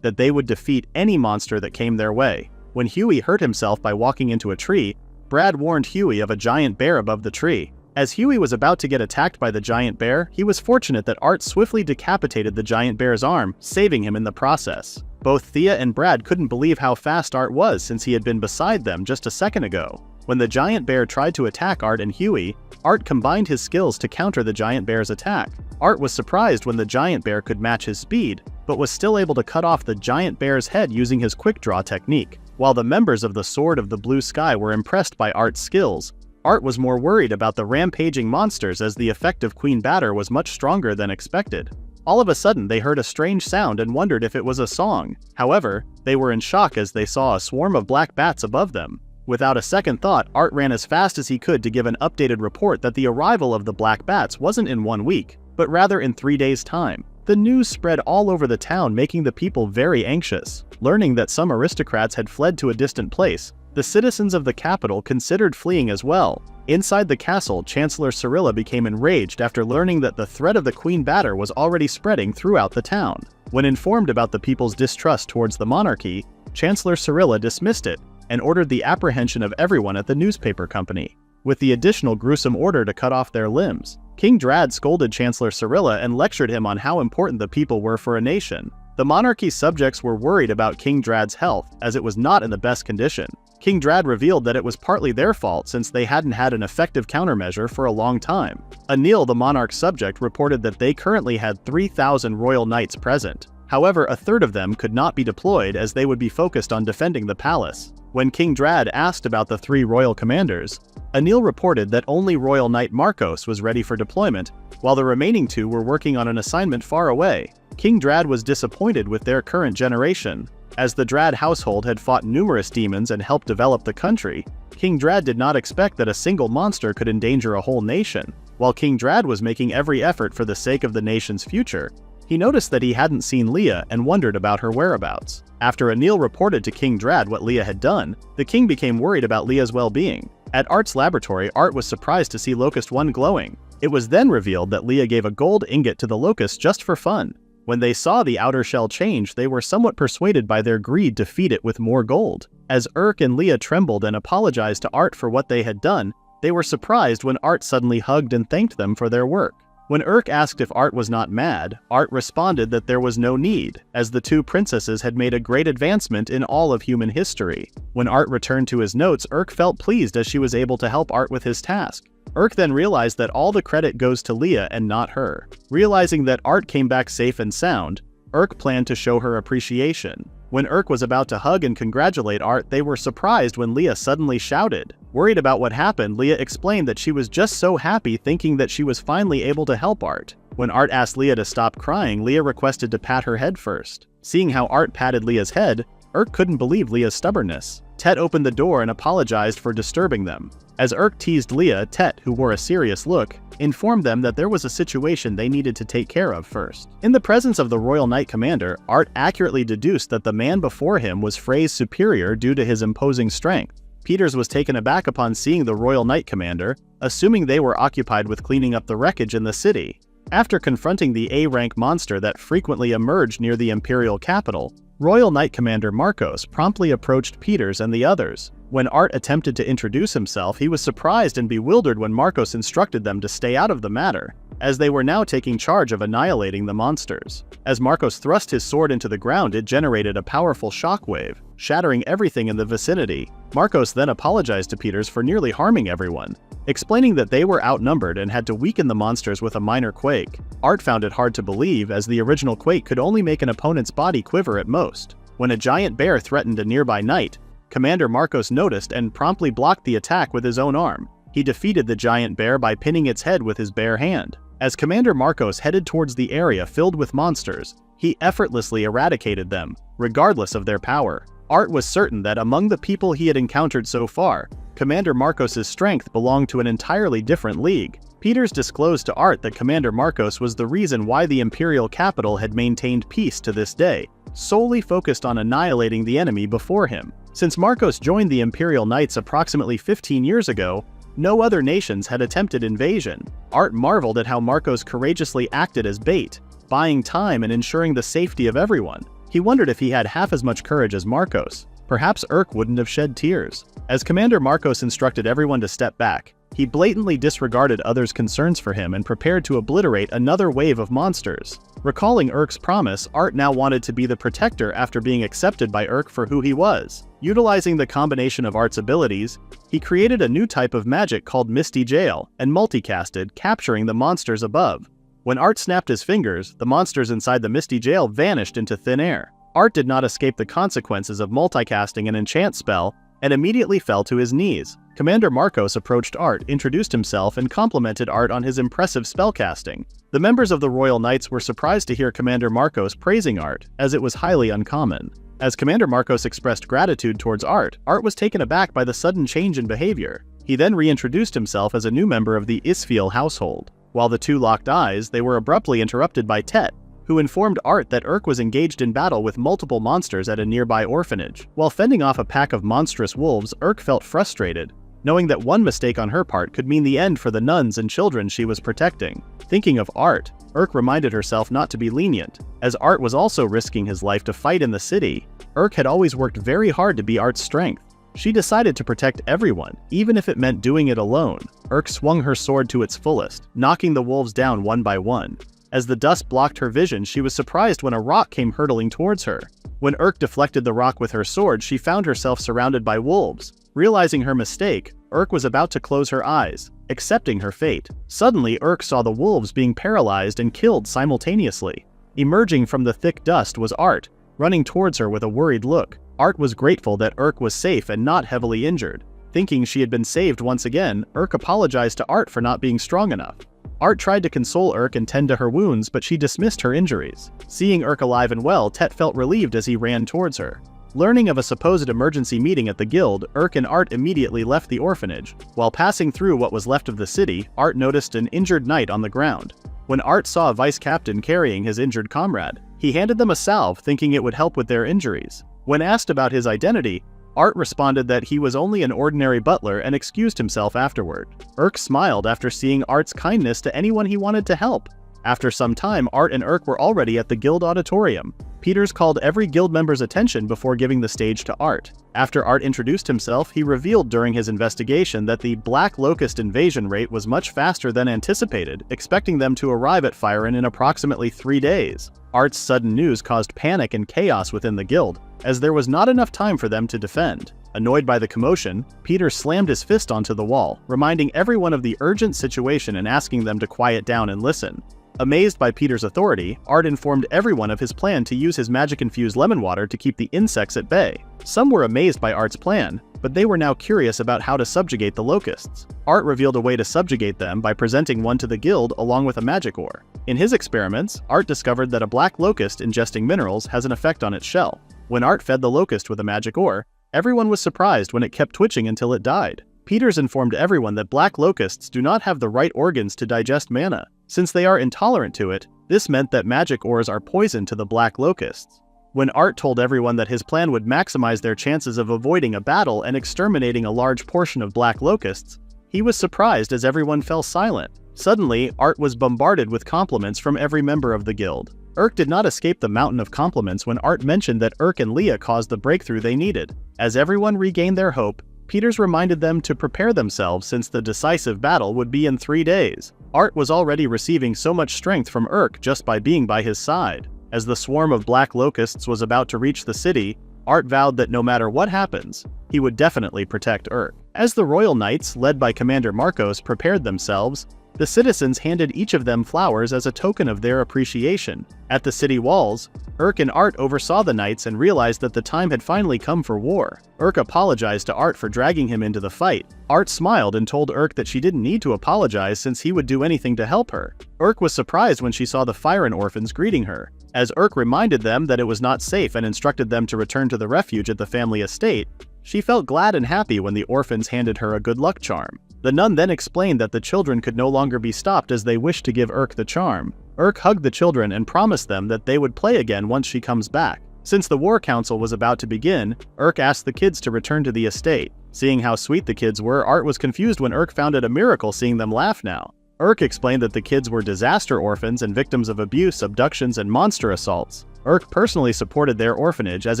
that they would defeat any monster that came their way. When Huey hurt himself by walking into a tree, Brad warned Huey of a giant bear above the tree. As Huey was about to get attacked by the giant bear, he was fortunate that Art swiftly decapitated the giant bear's arm, saving him in the process. Both Thea and Brad couldn't believe how fast Art was since he had been beside them just a second ago. When the giant bear tried to attack Art and Huey, Art combined his skills to counter the giant bear's attack. Art was surprised when the giant bear could match his speed, but was still able to cut off the giant bear's head using his quick draw technique. While the members of the Sword of the Blue Sky were impressed by Art's skills, Art was more worried about the rampaging monsters as the effect of Queen Batter was much stronger than expected. All of a sudden, they heard a strange sound and wondered if it was a song. However, they were in shock as they saw a swarm of black bats above them. Without a second thought, Art ran as fast as he could to give an updated report that the arrival of the black bats wasn't in 1 week, but rather in 3 days' time. The news spread all over the town, making the people very anxious. Learning that some aristocrats had fled to a distant place, the citizens of the capital considered fleeing as well. Inside the castle, Chancellor Cyrilla became enraged after learning that the threat of the Queen Batter was already spreading throughout the town. When informed about the people's distrust towards the monarchy, Chancellor Cyrilla dismissed it and ordered the apprehension of everyone at the newspaper company, with the additional gruesome order to cut off their limbs. King Drad scolded Chancellor Cyrilla and lectured him on how important the people were for a nation. The monarchy's subjects were worried about King Drad's health, as it was not in the best condition. King Drad revealed that it was partly their fault since they hadn't had an effective countermeasure for a long time. Anil, the monarch's subject, reported that they currently had 3,000 royal knights present. However, a third of them could not be deployed as they would be focused on defending the palace. When King Drad asked about the 3 royal commanders, Anil reported that only Royal Knight Marcos was ready for deployment, while the remaining 2 were working on an assignment far away. King Drad was disappointed with their current generation. As the Drad household had fought numerous demons and helped develop the country, King Drad did not expect that a single monster could endanger a whole nation. While King Drad was making every effort for the sake of the nation's future, he noticed that he hadn't seen Leah and wondered about her whereabouts. After Anil reported to King Drad what Leah had done, the king became worried about Leah's well-being. At Art's laboratory, Art was surprised to see Locust 1 glowing. It was then revealed that Leah gave a gold ingot to the Locust just for fun. When they saw the outer shell change, they were somewhat persuaded by their greed to feed it with more gold. As Urk and Leah trembled and apologized to Art for what they had done, they were surprised when Art suddenly hugged and thanked them for their work. When Urk asked if Art was not mad, Art responded that there was no need, as the 2 princesses had made a great advancement in all of human history. When Art returned to his notes, Urk felt pleased as she was able to help Art with his task. Urk then realized that all the credit goes to Leah and not her. Realizing that Art came back safe and sound, Urk planned to show her appreciation. When Urk was about to hug and congratulate Art, they were surprised when Leah suddenly shouted. Worried about what happened, Leah explained that she was just so happy thinking that she was finally able to help Art. When Art asked Leah to stop crying, Leah requested to pat her head first. Seeing how Art patted Leah's head, Urk couldn't believe Leah's stubbornness. Tet opened the door and apologized for disturbing them. As Urk teased Leah, Tet, who wore a serious look, informed them that there was a situation they needed to take care of first. In the presence of the Royal Knight Commander, Art accurately deduced that the man before him was Frey's superior due to his imposing strength. Peters was taken aback upon seeing the Royal Knight Commander, assuming they were occupied with cleaning up the wreckage in the city. After confronting the A-rank monster that frequently emerged near the Imperial capital, Royal Knight Commander Marcos promptly approached Peters and the others. When Art attempted to introduce himself, he was surprised and bewildered when Marcos instructed them to stay out of the matter, as they were now taking charge of annihilating the monsters. As Marcos thrust his sword into the ground, it generated a powerful shockwave, shattering everything in the vicinity. Marcos then apologized to Peters for nearly harming everyone, explaining that they were outnumbered and had to weaken the monsters with a minor quake. Art found it hard to believe, as the original quake could only make an opponent's body quiver at most. When a giant bear threatened a nearby knight, Commander Marcos noticed and promptly blocked the attack with his own arm. He defeated the giant bear by pinning its head with his bare hand. As Commander Marcos headed towards the area filled with monsters, he effortlessly eradicated them, regardless of their power. Art was certain that among the people he had encountered so far, Commander Marcos's strength belonged to an entirely different league. Peters disclosed to Art that Commander Marcos was the reason why the Imperial capital had maintained peace to this day, solely focused on annihilating the enemy before him. Since Marcos joined the Imperial Knights approximately 15 years ago, no other nations had attempted invasion. Art marveled at how Marcos courageously acted as bait, buying time and ensuring the safety of everyone. He wondered if he had half as much courage as Marcos. Perhaps Urk wouldn't have shed tears. As Commander Marcos instructed everyone to step back, he blatantly disregarded others' concerns for him and prepared to obliterate another wave of monsters. Recalling Urk's promise, Art now wanted to be the protector after being accepted by Urk for who he was. Utilizing the combination of Art's abilities, he created a new type of magic called Misty Jail and multicasted, capturing the monsters above. When Art snapped his fingers, the monsters inside the Misty Jail vanished into thin air. Art did not escape the consequences of multicasting an enchant spell and immediately fell to his knees. Commander Marcos approached Art, introduced himself, and complimented Art on his impressive spellcasting. The members of the Royal Knights were surprised to hear Commander Marcos praising Art, as it was highly uncommon. As Commander Marcos expressed gratitude towards Art, Art was taken aback by the sudden change in behavior. He then reintroduced himself as a new member of the Isfiel household. While the two locked eyes, they were abruptly interrupted by Tet, who informed Art that Urk was engaged in battle with multiple monsters at a nearby orphanage. While fending off a pack of monstrous wolves, Urk felt frustrated, knowing that one mistake on her part could mean the end for the nuns and children she was protecting. Thinking of Art, Urk reminded herself not to be lenient, as Art was also risking his life to fight in the city. Urk had always worked very hard to be Art's strength. She decided to protect everyone, even if it meant doing it alone. Urk swung her sword to its fullest, knocking the wolves down one by one. As the dust blocked her vision, she was surprised when a rock came hurtling towards her. When Urk deflected the rock with her sword, she found herself surrounded by wolves. Realizing her mistake, Urk was about to close her eyes, accepting her fate. Suddenly, Urk saw the wolves being paralyzed and killed simultaneously. Emerging from the thick dust was Art, running towards her with a worried look. Art was grateful that Urk was safe and not heavily injured. Thinking she had been saved once again, Urk apologized to Art for not being strong enough. Art tried to console Urk and tend to her wounds, but she dismissed her injuries. Seeing Urk alive and well, Tet felt relieved as he ran towards her. Learning of a supposed emergency meeting at the guild, Urk and Art immediately left the orphanage. While passing through what was left of the city, Art noticed an injured knight on the ground. When Art saw a vice captain carrying his injured comrade, he handed them a salve, thinking it would help with their injuries. When asked about his identity, Art responded that he was only an ordinary butler and excused himself afterward. Urk smiled after seeing Art's kindness to anyone he wanted to help. After some time, Art and Urk were already at the guild auditorium. Peters called every guild member's attention before giving the stage to Art. After Art introduced himself, he revealed during his investigation that the Black Locust invasion rate was much faster than anticipated, expecting them to arrive at Firen in approximately 3 days. Art's sudden news caused panic and chaos within the guild, as there was not enough time for them to defend. Annoyed by the commotion, Peter slammed his fist onto the wall, reminding everyone of the urgent situation and asking them to quiet down and listen. Amazed by Peter's authority, Art informed everyone of his plan to use his magic-infused lemon water to keep the insects at bay. Some were amazed by Art's plan, but they were now curious about how to subjugate the locusts. Art revealed a way to subjugate them by presenting one to the guild along with a magic ore. In his experiments, Art discovered that a black locust ingesting minerals has an effect on its shell. When Art fed the locust with a magic ore, everyone was surprised when it kept twitching until it died. Peters informed everyone that black locusts do not have the right organs to digest mana. Since they are intolerant to it, this meant that magic ores are poison to the black locusts. When Art told everyone that his plan would maximize their chances of avoiding a battle and exterminating a large portion of black locusts, he was surprised as everyone fell silent. Suddenly, Art was bombarded with compliments from every member of the guild. Urk did not escape the mountain of compliments when Art mentioned that Urk and Leah caused the breakthrough they needed. As everyone regained their hope, Peters reminded them to prepare themselves since the decisive battle would be in 3 days. Art was already receiving so much strength from Urk just by being by his side. As the swarm of black locusts was about to reach the city, Art vowed that no matter what happens, he would definitely protect Urk. As the Royal Knights, led by Commander Marcos, prepared themselves, the citizens handed each of them flowers as a token of their appreciation. At the city walls, Urk and Art oversaw the knights and realized that the time had finally come for war. Urk apologized to Art for dragging him into the fight. Art smiled and told Urk that she didn't need to apologize since he would do anything to help her. Urk was surprised when she saw the Firen orphans greeting her. As Urk reminded them that it was not safe and instructed them to return to the refuge at the family estate, She felt glad and happy when the orphans handed her a good luck charm. The nun then explained that the children could no longer be stopped as they wished to give Urk the charm. Urk hugged the children and promised them that they would play again once she comes back. Since the war council was about to begin, Urk asked the kids to return to the estate. Seeing how sweet the kids were, Art was confused when Urk found it a miracle seeing them laugh now. Urk explained that the kids were disaster orphans and victims of abuse, abductions, and monster assaults. Urk personally supported their orphanage as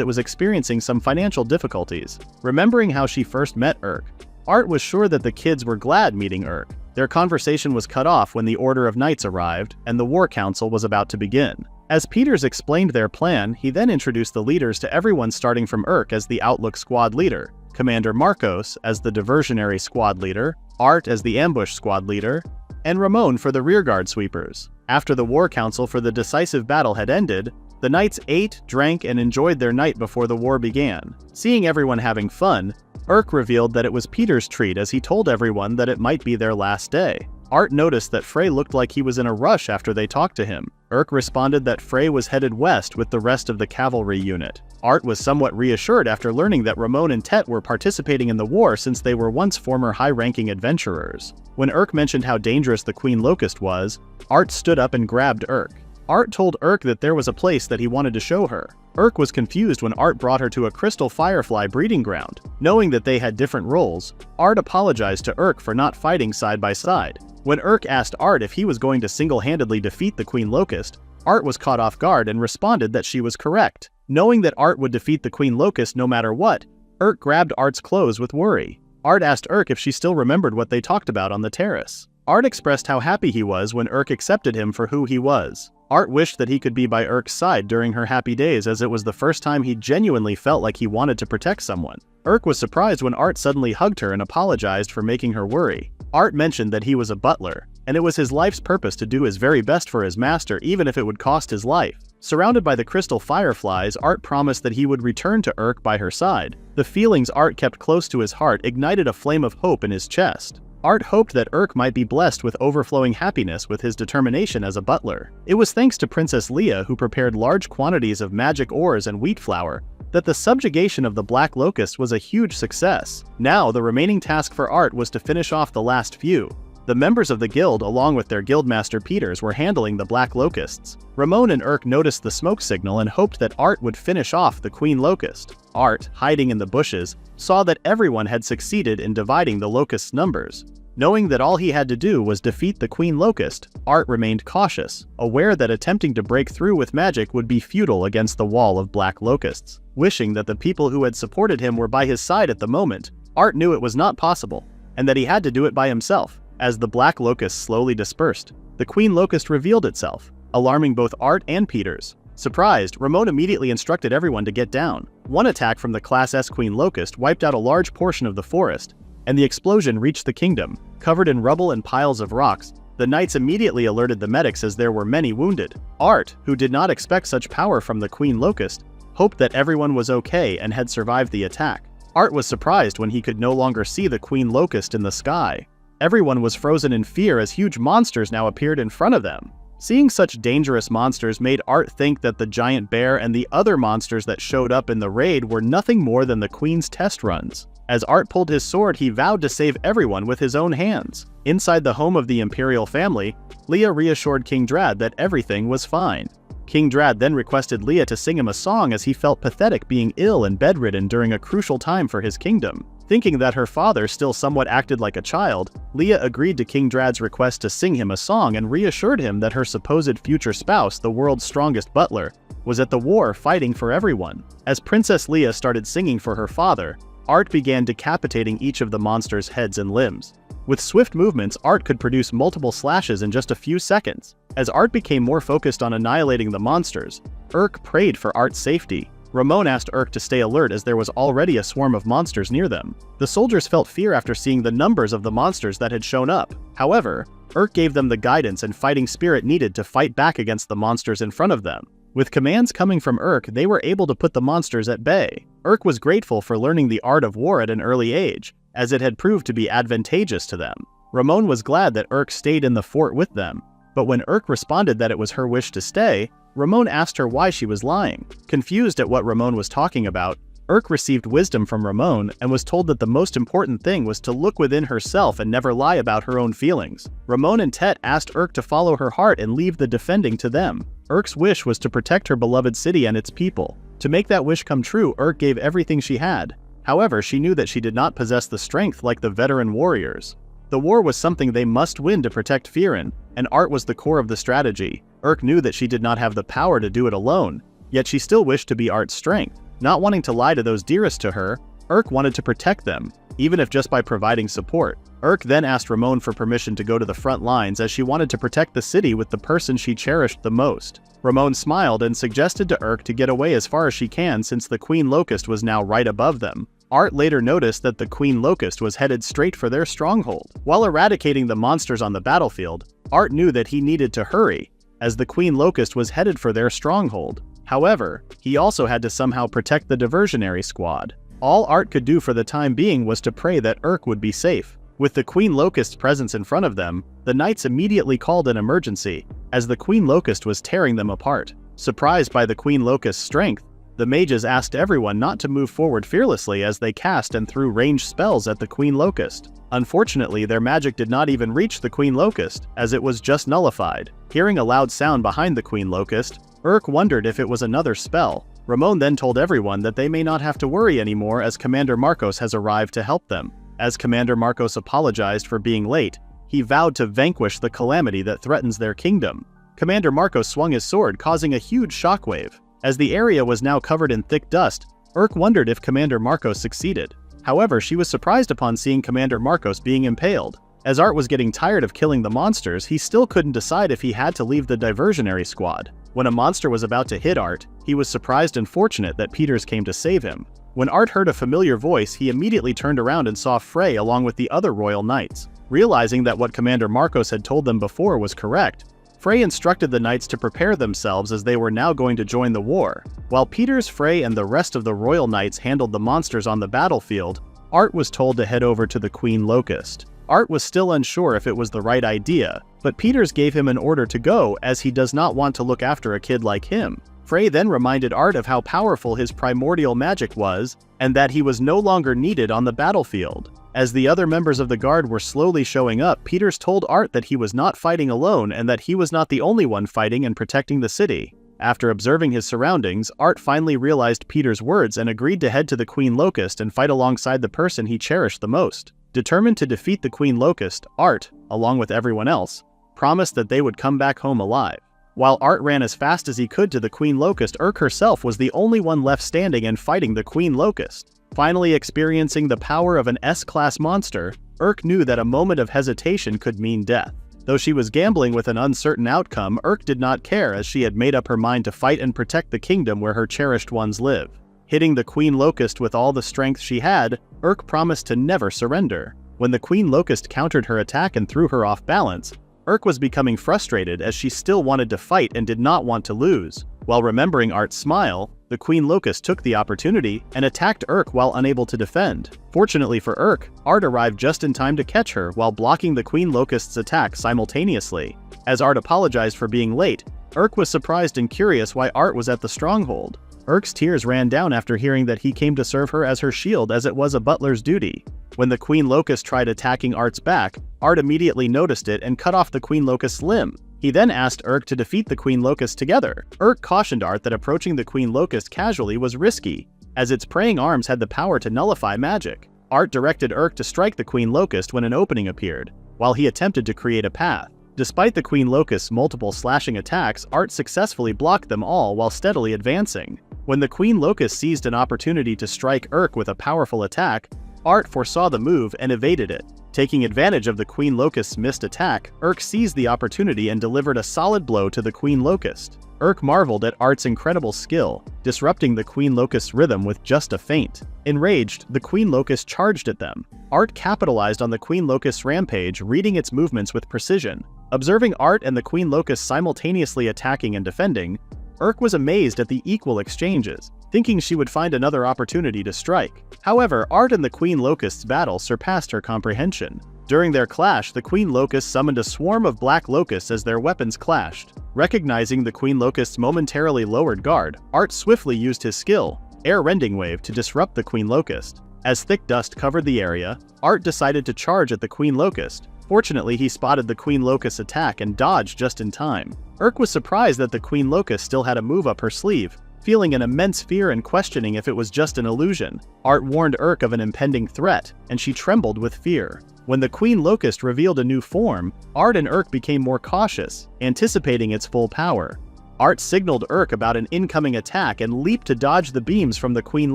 it was experiencing some financial difficulties. Remembering how she first met Urk, Art was sure that the kids were glad meeting Urk. Their conversation was cut off when the Order of Knights arrived and the War Council was about to begin. As Peters explained their plan, he then introduced the leaders to everyone, starting from Urk as the Outlook Squad leader, Commander Marcos as the Diversionary Squad leader, Art as the Ambush Squad leader, and Ramon for the rearguard sweepers. After the War Council for the decisive battle had ended, the knights ate, drank, and enjoyed their night before the war began. Seeing everyone having fun, Urk revealed that it was Peter's treat as he told everyone that it might be their last day. Art noticed that Frey looked like he was in a rush after they talked to him. Urk responded that Frey was headed west with the rest of the cavalry unit. Art was somewhat reassured after learning that Ramon and Tet were participating in the war since they were once former high-ranking adventurers. When Urk mentioned how dangerous the Queen Locust was, Art stood up and grabbed Urk. Art told Urk that there was a place that he wanted to show her. Urk was confused when Art brought her to a crystal firefly breeding ground. Knowing that they had different roles, Art apologized to Urk for not fighting side by side. When Urk asked Art if he was going to single-handedly defeat the Queen Locust, Art was caught off guard and responded that she was correct. Knowing that Art would defeat the Queen Locust no matter what, Urk grabbed Art's clothes with worry. Art asked Urk if she still remembered what they talked about on the terrace. Art expressed how happy he was when Urk accepted him for who he was. Art wished that he could be by Urk's side during her happy days, as it was the first time he genuinely felt like he wanted to protect someone. Urk was surprised when Art suddenly hugged her and apologized for making her worry. Art mentioned that he was a butler, and it was his life's purpose to do his very best for his master even if it would cost his life. Surrounded by the crystal fireflies, Art promised that he would return to Urk by her side. The feelings Art kept close to his heart ignited a flame of hope in his chest. Art hoped that Urk might be blessed with overflowing happiness with his determination as a butler. It was thanks to Princess Leia, who prepared large quantities of magic ores and wheat flour, that the subjugation of the Black Locust was a huge success. Now, the remaining task for Art was to finish off the last few. The members of the guild, along with their guildmaster Peters, were handling the Black Locusts. Ramon and Urk noticed the smoke signal and hoped that Art would finish off the Queen Locust. Art, hiding in the bushes, saw that everyone had succeeded in dividing the Locust's numbers. Knowing that all he had to do was defeat the Queen Locust, Art remained cautious, aware that attempting to break through with magic would be futile against the wall of Black Locusts. Wishing that the people who had supported him were by his side at the moment, Art knew it was not possible, and that he had to do it by himself. As the Black Locusts slowly dispersed, the Queen Locust revealed itself, alarming both Art and Peters. Surprised, Ramon immediately instructed everyone to get down. One attack from the Class S Queen Locust wiped out a large portion of the forest, and the explosion reached the kingdom. Covered in rubble and piles of rocks, the knights immediately alerted the medics as there were many wounded. Art, who did not expect such power from the Queen Locust, hoped that everyone was okay and had survived the attack. Art was surprised when he could no longer see the Queen Locust in the sky. Everyone was frozen in fear as huge monsters now appeared in front of them. Seeing such dangerous monsters made Art think that the giant bear and the other monsters that showed up in the raid were nothing more than the Queen's test runs. As Art pulled his sword, he vowed to save everyone with his own hands. Inside the home of the Imperial family, Leia reassured King Drad that everything was fine. King Drad then requested Leia to sing him a song as he felt pathetic being ill and bedridden during a crucial time for his kingdom. Thinking that her father still somewhat acted like a child, Leia agreed to King Drad's request to sing him a song and reassured him that her supposed future spouse, the world's strongest butler, was at the war fighting for everyone. As Princess Leia started singing for her father, Art began decapitating each of the monsters' heads and limbs. With swift movements, Art could produce multiple slashes in just a few seconds. As Art became more focused on annihilating the monsters, Urk prayed for Art's safety. Ramon asked Urk to stay alert as there was already a swarm of monsters near them. The soldiers felt fear after seeing the numbers of the monsters that had shown up. However, Urk gave them the guidance and fighting spirit needed to fight back against the monsters in front of them. With commands coming from Urk, they were able to put the monsters at bay. Urk was grateful for learning the art of war at an early age, as it had proved to be advantageous to them. Ramon was glad that Urk stayed in the fort with them, but when Urk responded that it was her wish to stay, Ramon asked her why she was lying. Confused at what Ramon was talking about, Urk received wisdom from Ramon and was told that the most important thing was to look within herself and never lie about her own feelings. Ramon and Tet asked Urk to follow her heart and leave the defending to them. Urk's wish was to protect her beloved city and its people. To make that wish come true, Urk gave everything she had. However, she knew that she did not possess the strength like the veteran warriors. The war was something they must win to protect Firen, and art was the core of the strategy. Urk knew that she did not have the power to do it alone, yet she still wished to be Art's strength. Not wanting to lie to those dearest to her, Urk wanted to protect them, even if just by providing support. Urk then asked Ramon for permission to go to the front lines as she wanted to protect the city with the person she cherished the most. Ramon smiled and suggested to Urk to get away as far as she can since the Queen Locust was now right above them. Art later noticed that the Queen Locust was headed straight for their stronghold. While eradicating the monsters on the battlefield, Art knew that he needed to hurry, as the Queen Locust was headed for their stronghold. However, he also had to somehow protect the diversionary squad. All Art could do for the time being was to pray that Urk would be safe. With the Queen Locust's presence in front of them, the knights immediately called an emergency, as the Queen Locust was tearing them apart. Surprised by the Queen Locust's strength, the mages asked everyone not to move forward fearlessly as they cast and threw ranged spells at the Queen Locust. Unfortunately, their magic did not even reach the Queen Locust, as it was just nullified. Hearing a loud sound behind the Queen Locust, Urk wondered if it was another spell. Ramon then told everyone that they may not have to worry anymore as Commander Marcos has arrived to help them. As Commander Marcos apologized for being late, he vowed to vanquish the calamity that threatens their kingdom. Commander Marcos swung his sword, causing a huge shockwave. As the area was now covered in thick dust, Urk wondered if Commander Marcos succeeded. However, she was surprised upon seeing Commander Marcos being impaled. As Art was getting tired of killing the monsters, he still couldn't decide if he had to leave the diversionary squad. When a monster was about to hit Art, he was surprised and fortunate that Peters came to save him. When Art heard a familiar voice, he immediately turned around and saw Frey along with the other royal knights. Realizing that what Commander Marcos had told them before was correct, Frey instructed the knights to prepare themselves as they were now going to join the war. While Peters, Frey, and the rest of the royal knights handled the monsters on the battlefield, Art was told to head over to the Queen Locust. Art was still unsure if it was the right idea, but Peters gave him an order to go as he does not want to look after a kid like him. Frey then reminded Art of how powerful his primordial magic was, and that he was no longer needed on the battlefield. As the other members of the guard were slowly showing up, Peters told Art that he was not fighting alone and that he was not the only one fighting and protecting the city. After observing his surroundings, Art finally realized Peters' words and agreed to head to the Queen Locust and fight alongside the person he cherished the most. Determined to defeat the Queen Locust, Art, along with everyone else, promised that they would come back home alive. While Art ran as fast as he could to the Queen Locust, Urk herself was the only one left standing and fighting the Queen Locust. Finally experiencing the power of an S-class monster, Urk knew that a moment of hesitation could mean death. Though she was gambling with an uncertain outcome, Urk did not care as she had made up her mind to fight and protect the kingdom where her cherished ones live. Hitting the Queen Locust with all the strength she had, Urk promised to never surrender. When the Queen Locust countered her attack and threw her off balance, Urk was becoming frustrated as she still wanted to fight and did not want to lose. While remembering Art's smile, the Queen Locust took the opportunity and attacked Urk while unable to defend. Fortunately for Urk, Art arrived just in time to catch her while blocking the Queen Locust's attack simultaneously. As Art apologized for being late, Urk was surprised and curious why Art was at the stronghold. Urk's tears ran down after hearing that he came to serve her as her shield as it was a butler's duty. When the Queen Locust tried attacking Art's back, Art immediately noticed it and cut off the Queen Locust's limb. He then asked Urk to defeat the Queen Locust together. Urk cautioned Art that approaching the Queen Locust casually was risky, as its preying arms had the power to nullify magic. Art directed Urk to strike the Queen Locust when an opening appeared, while he attempted to create a path. Despite the Queen Locust's multiple slashing attacks, Art successfully blocked them all while steadily advancing. When the Queen Locust seized an opportunity to strike Urk with a powerful attack, Art foresaw the move and evaded it. Taking advantage of the Queen Locust's missed attack, Urk seized the opportunity and delivered a solid blow to the Queen Locust. Urk marveled at Art's incredible skill, disrupting the Queen Locust's rhythm with just a feint. Enraged, the Queen Locust charged at them. Art capitalized on the Queen Locust's rampage, reading its movements with precision. Observing Art and the Queen Locust simultaneously attacking and defending, Urk was amazed at the equal exchanges, thinking she would find another opportunity to strike. However, Art and the Queen Locust's battle surpassed her comprehension. During their clash, the Queen Locust summoned a swarm of black locusts as their weapons clashed. Recognizing the Queen Locust's momentarily lowered guard, Art swiftly used his skill, air-rending wave to disrupt the Queen Locust. As thick dust covered the area, Art decided to charge at the Queen Locust. Fortunately, he spotted the Queen Locust's attack and dodged just in time. Urk was surprised that the Queen Locust still had a move up her sleeve, feeling an immense fear and questioning if it was just an illusion. Art warned Urk of an impending threat, and she trembled with fear. When the Queen Locust revealed a new form, Art and Urk became more cautious, anticipating its full power. Art signaled Urk about an incoming attack and leaped to dodge the beams from the Queen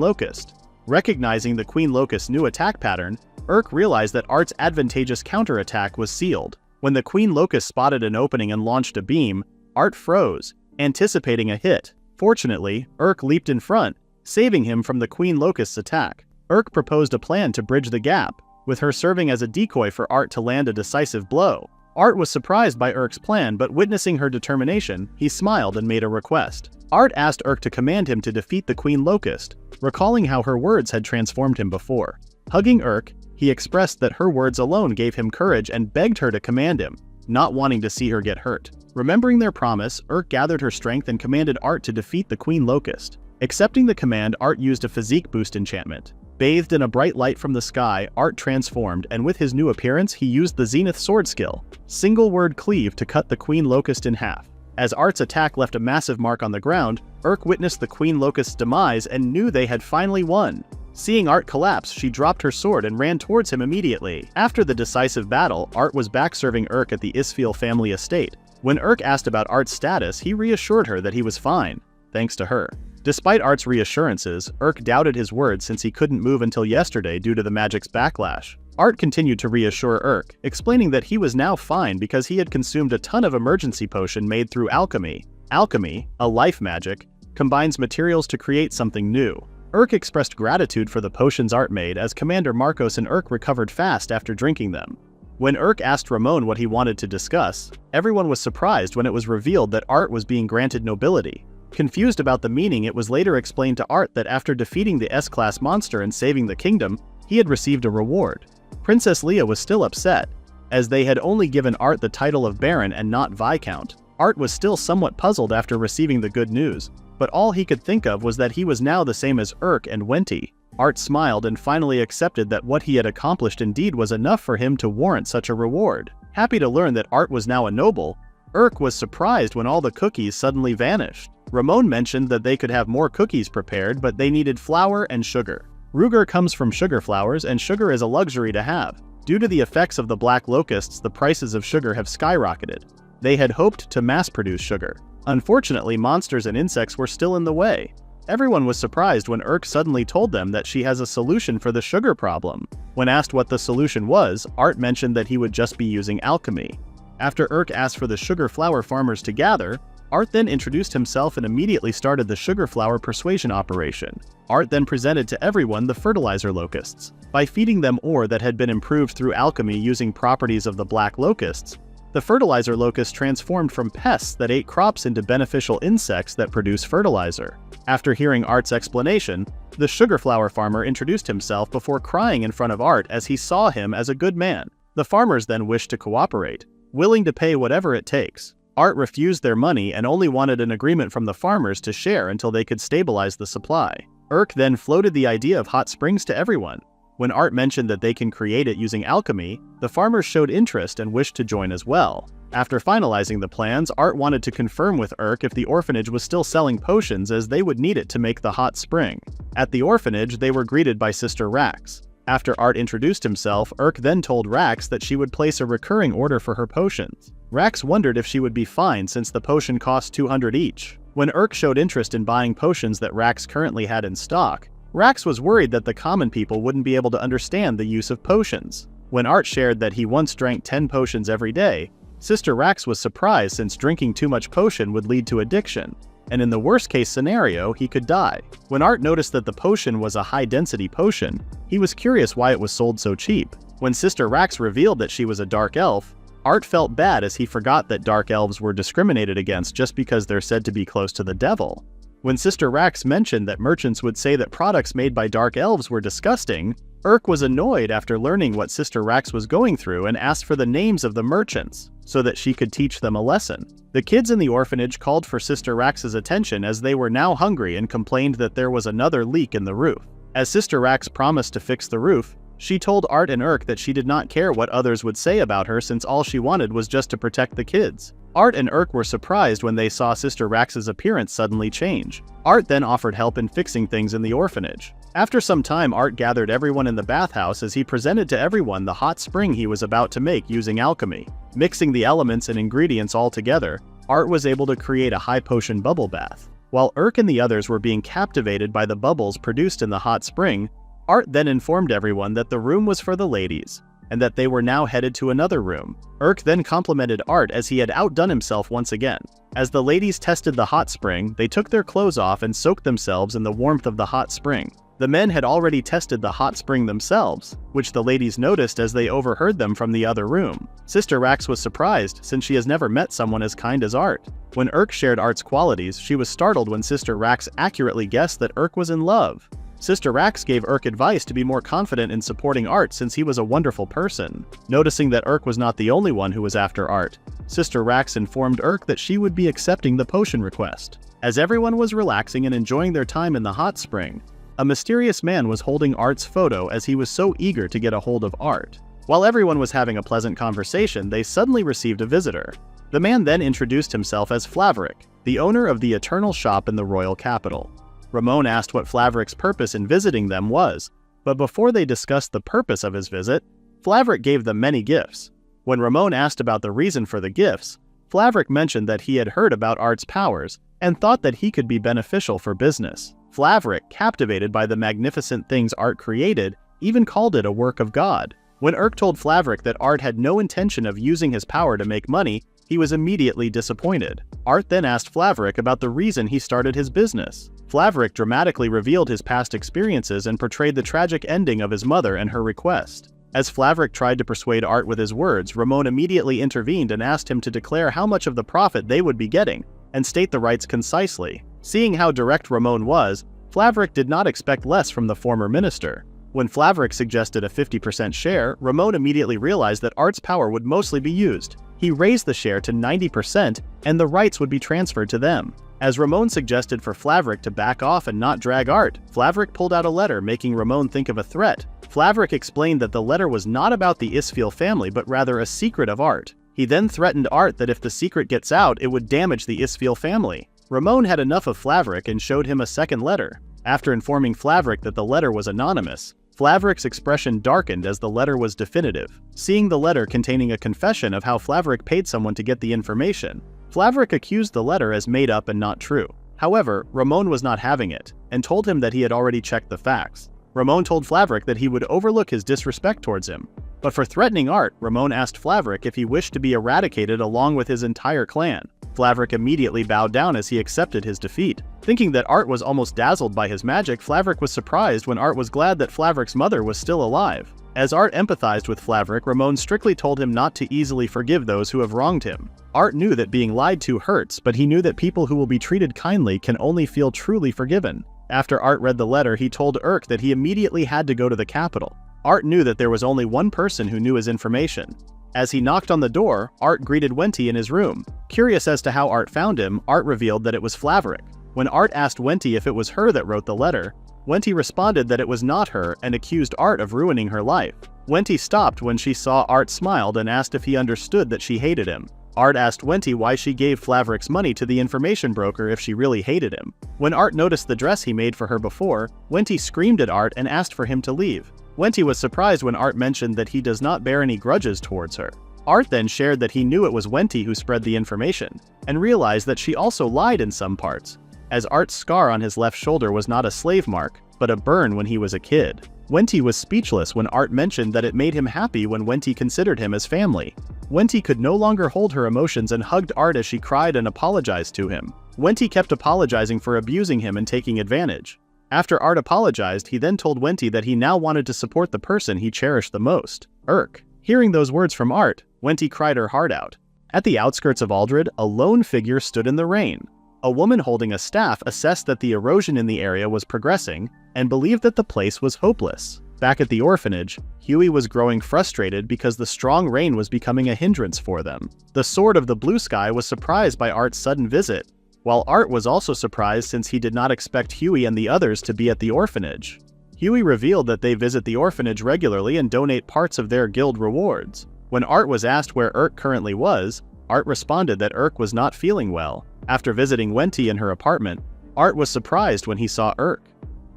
Locust. Recognizing the Queen Locust's new attack pattern, Urk realized that Art's advantageous counterattack was sealed. When the Queen Locust spotted an opening and launched a beam, Art froze, anticipating a hit. Fortunately, Urk leaped in front, saving him from the Queen Locust's attack. Urk proposed a plan to bridge the gap, with her serving as a decoy for Art to land a decisive blow. Art was surprised by Urk's plan, but witnessing her determination, he smiled and made a request. Art asked Urk to command him to defeat the Queen Locust, recalling how her words had transformed him before. Hugging Urk, he expressed that her words alone gave him courage and begged her to command him, not wanting to see her get hurt. Remembering their promise, Urk gathered her strength and commanded Art to defeat the Queen Locust. Accepting the command, Art used a physique boost enchantment. Bathed in a bright light from the sky, Art transformed, and with his new appearance, he used the Zenith Sword skill, Single Word Cleave, to cut the Queen Locust in half. As Art's attack left a massive mark on the ground, Urk witnessed the Queen Locust's demise and knew they had finally won. Seeing Art collapse, she dropped her sword and ran towards him immediately. After the decisive battle, Art was back serving Urk at the Isfeel family estate. When Urk asked about Art's status, he reassured her that he was fine, thanks to her. Despite Art's reassurances, Urk doubted his words since he couldn't move until yesterday due to the magic's backlash. Art continued to reassure Urk, explaining that he was now fine because he had consumed a ton of emergency potion made through alchemy. Alchemy, a life magic, combines materials to create something new. Urk expressed gratitude for the potions Art made as Commander Marcos and Urk recovered fast after drinking them. When Urk asked Ramon what he wanted to discuss, everyone was surprised when it was revealed that Art was being granted nobility. Confused about the meaning, it was later explained to Art that after defeating the S-class monster and saving the kingdom, he had received a reward. Princess Leia was still upset, as they had only given Art the title of Baron and not Viscount. Art was still somewhat puzzled after receiving the good news, but all he could think of was that he was now the same as Urk and Wenti. Art smiled and finally accepted that what he had accomplished indeed was enough for him to warrant such a reward. Happy to learn that Art was now a noble, Urk was surprised when all the cookies suddenly vanished. Ramon mentioned that they could have more cookies prepared, but they needed flour and sugar. Ruger comes from sugar flowers, and sugar is a luxury to have. Due to the effects of the black locusts, the prices of sugar have skyrocketed. They had hoped to mass-produce sugar. Unfortunately, monsters and insects were still in the way. Everyone was surprised when Urk suddenly told them that she has a solution for the sugar problem. When asked what the solution was, Art mentioned that he would just be using alchemy. After Urk asked for the sugar flower farmers to gather, Art then introduced himself and immediately started the sugar flower persuasion operation. Art then presented to everyone the fertilizer locusts. By feeding them ore that had been improved through alchemy using properties of the black locusts, the fertilizer locusts transformed from pests that ate crops into beneficial insects that produce fertilizer. After hearing Art's explanation, the sugar flower farmer introduced himself before crying in front of Art as he saw him as a good man. The farmers then wished to cooperate, willing to pay whatever it takes. Art refused their money and only wanted an agreement from the farmers to share until they could stabilize the supply. Urk then floated the idea of hot springs to everyone. When Art mentioned that they can create it using alchemy, the farmers showed interest and wished to join as well. After finalizing the plans, Art wanted to confirm with Urk if the orphanage was still selling potions, as they would need it to make the hot spring. At the orphanage, they were greeted by Sister Rax. After Art introduced himself, Urk then told Rax that she would place a recurring order for her potions. Rax wondered if she would be fine since the potion cost 200 each. When Urk showed interest in buying potions that Rax currently had in stock, Rax was worried that the common people wouldn't be able to understand the use of potions. When Art shared that he once drank 10 potions every day, Sister Rax was surprised since drinking too much potion would lead to addiction, and in the worst-case scenario, he could die. When Art noticed that the potion was a high-density potion, he was curious why it was sold so cheap. When Sister Rax revealed that she was a dark elf, Art felt bad as he forgot that dark elves were discriminated against just because they're said to be close to the devil. When Sister Rax mentioned that merchants would say that products made by dark elves were disgusting, Urk was annoyed after learning what Sister Rax was going through and asked for the names of the merchants, so that she could teach them a lesson. The kids in the orphanage called for Sister Rax's attention as they were now hungry and complained that there was another leak in the roof. As Sister Rax promised to fix the roof, she told Art and Urk that she did not care what others would say about her since all she wanted was just to protect the kids. Art and Urk were surprised when they saw Sister Rax's appearance suddenly change. Art then offered help in fixing things in the orphanage. After some time, Art gathered everyone in the bathhouse as he presented to everyone the hot spring he was about to make using alchemy. Mixing the elements and ingredients all together, Art was able to create a high potion bubble bath. While Urk and the others were being captivated by the bubbles produced in the hot spring, Art then informed everyone that the room was for the ladies, and that they were now headed to another room. Urk then complimented Art as he had outdone himself once again. As the ladies tested the hot spring, they took their clothes off and soaked themselves in the warmth of the hot spring. The men had already tested the hot spring themselves, which the ladies noticed as they overheard them from the other room. Sister Rax was surprised since she has never met someone as kind as Art. When Urk shared Art's qualities, she was startled when Sister Rax accurately guessed that Urk was in love. Sister Rax gave Urk advice to be more confident in supporting Art since he was a wonderful person. Noticing that Urk was not the only one who was after Art, Sister Rax informed Urk that she would be accepting the potion request. As everyone was relaxing and enjoying their time in the hot spring, a mysterious man was holding Art's photo as he was so eager to get a hold of Art. While everyone was having a pleasant conversation, they suddenly received a visitor. The man then introduced himself as Flaverick, the owner of the Eternal Shop in the royal capital. Ramon asked what Flaverick's purpose in visiting them was, but before they discussed the purpose of his visit, Flaverick gave them many gifts. When Ramon asked about the reason for the gifts, Flaverick mentioned that he had heard about Art's powers and thought that he could be beneficial for business. Flaverick, captivated by the magnificent things Art created, even called it a work of God. When Urk told Flaverick that Art had no intention of using his power to make money, he was immediately disappointed. Art then asked Flaverick about the reason he started his business. Flaverick dramatically revealed his past experiences and portrayed the tragic ending of his mother and her request. As Flaverick tried to persuade Art with his words, Ramon immediately intervened and asked him to declare how much of the profit they would be getting, and state the rights concisely. Seeing how direct Ramon was, Flaverick did not expect less from the former minister. When Flaverick suggested a 50% share, Ramon immediately realized that Art's power would mostly be used. He raised the share to 90% and the rights would be transferred to them. As Ramon suggested for Flaverick to back off and not drag Art, Flaverick pulled out a letter making Ramon think of a threat. Flaverick explained that the letter was not about the Isfiel family but rather a secret of Art. He then threatened Art that if the secret gets out, it would damage the Isfiel family. Ramon had enough of Flaverick and showed him a second letter. After informing Flaverick that the letter was anonymous, Flaverick's expression darkened as the letter was definitive. Seeing the letter containing a confession of how Flaverick paid someone to get the information, Flaverick accused the letter as made up and not true. However, Ramon was not having it, and told him that he had already checked the facts. Ramon told Flaverick that he would overlook his disrespect towards him. But for threatening Art, Ramon asked Flaverick if he wished to be eradicated along with his entire clan. Flaverick immediately bowed down as he accepted his defeat. Thinking that Art was almost dazzled by his magic, Flaverick was surprised when Art was glad that Flaverick's mother was still alive. As Art empathized with Flaverick, Ramon strictly told him not to easily forgive those who have wronged him. Art knew that being lied to hurts, but he knew that people who will be treated kindly can only feel truly forgiven. After Art read the letter, he told Urk that he immediately had to go to the capital. Art knew that there was only one person who knew his information. As he knocked on the door, Art greeted Wenty in his room. Curious as to how Art found him, Art revealed that it was Flaverick. When Art asked Wenty if it was her that wrote the letter, Wenty responded that it was not her and accused Art of ruining her life. Wenty stopped when she saw Art smiled and asked if he understood that she hated him. Art asked Wenty why she gave Flaverick's money to the information broker if she really hated him. When Art noticed the dress he made for her before, Wenty screamed at Art and asked for him to leave. Wenty was surprised when Art mentioned that he does not bear any grudges towards her. Art then shared that he knew it was Wenty who spread the information, and realized that she also lied in some parts, as Art's scar on his left shoulder was not a slave mark, but a burn when he was a kid. Wenty was speechless when Art mentioned that it made him happy when Wenty considered him as family. Wenty could no longer hold her emotions and hugged Art as she cried and apologized to him. Wenty kept apologizing for abusing him and taking advantage. After Art apologized, he then told Wenty that he now wanted to support the person he cherished the most, Urk. Hearing those words from Art, Wenty cried her heart out. At the outskirts of Aldred, a lone figure stood in the rain. A woman holding a staff assessed that the erosion in the area was progressing and believed that the place was hopeless. Back at the orphanage, Huey was growing frustrated because the strong rain was becoming a hindrance for them. The Sword of the Blue Sky was surprised by Art's sudden visit, while Art was also surprised since he did not expect Huey and the others to be at the orphanage. Huey revealed that they visit the orphanage regularly and donate parts of their guild rewards. When Art was asked where Urk currently was, Art responded that Urk was not feeling well. After visiting Wenty in her apartment, Art was surprised when he saw Urk.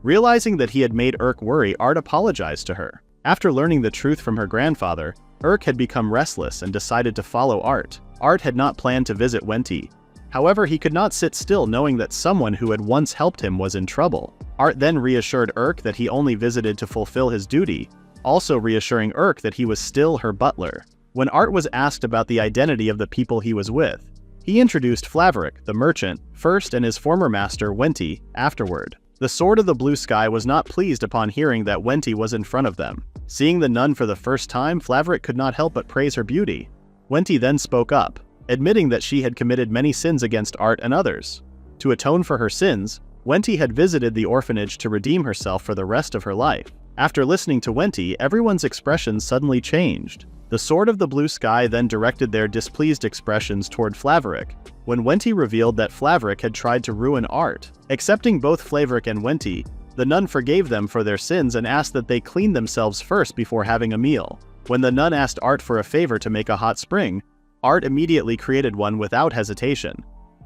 Realizing that he had made Urk worry, Art apologized to her. After learning the truth from her grandfather, Urk had become restless and decided to follow Art. Art had not planned to visit Wenty. However, he could not sit still knowing that someone who had once helped him was in trouble. Art then reassured Urk that he only visited to fulfill his duty, also reassuring Urk that he was still her butler. When Art was asked about the identity of the people he was with, he introduced Flaverick, the merchant, first and his former master, Wenty, afterward. The Sword of the Blue Sky was not pleased upon hearing that Wenty was in front of them. Seeing the nun for the first time, Flaverick could not help but praise her beauty. Wenty then spoke up, admitting that she had committed many sins against Art and others. To atone for her sins, Wenty had visited the orphanage to redeem herself for the rest of her life. After listening to Wenty, everyone's expressions suddenly changed. The Sword of the Blue Sky then directed their displeased expressions toward Flaverick, when Wenty revealed that Flaverick had tried to ruin Art. Accepting both Flaverick and Wenty, the nun forgave them for their sins and asked that they clean themselves first before having a meal. When the nun asked Art for a favor to make a hot spring, Art immediately created one without hesitation.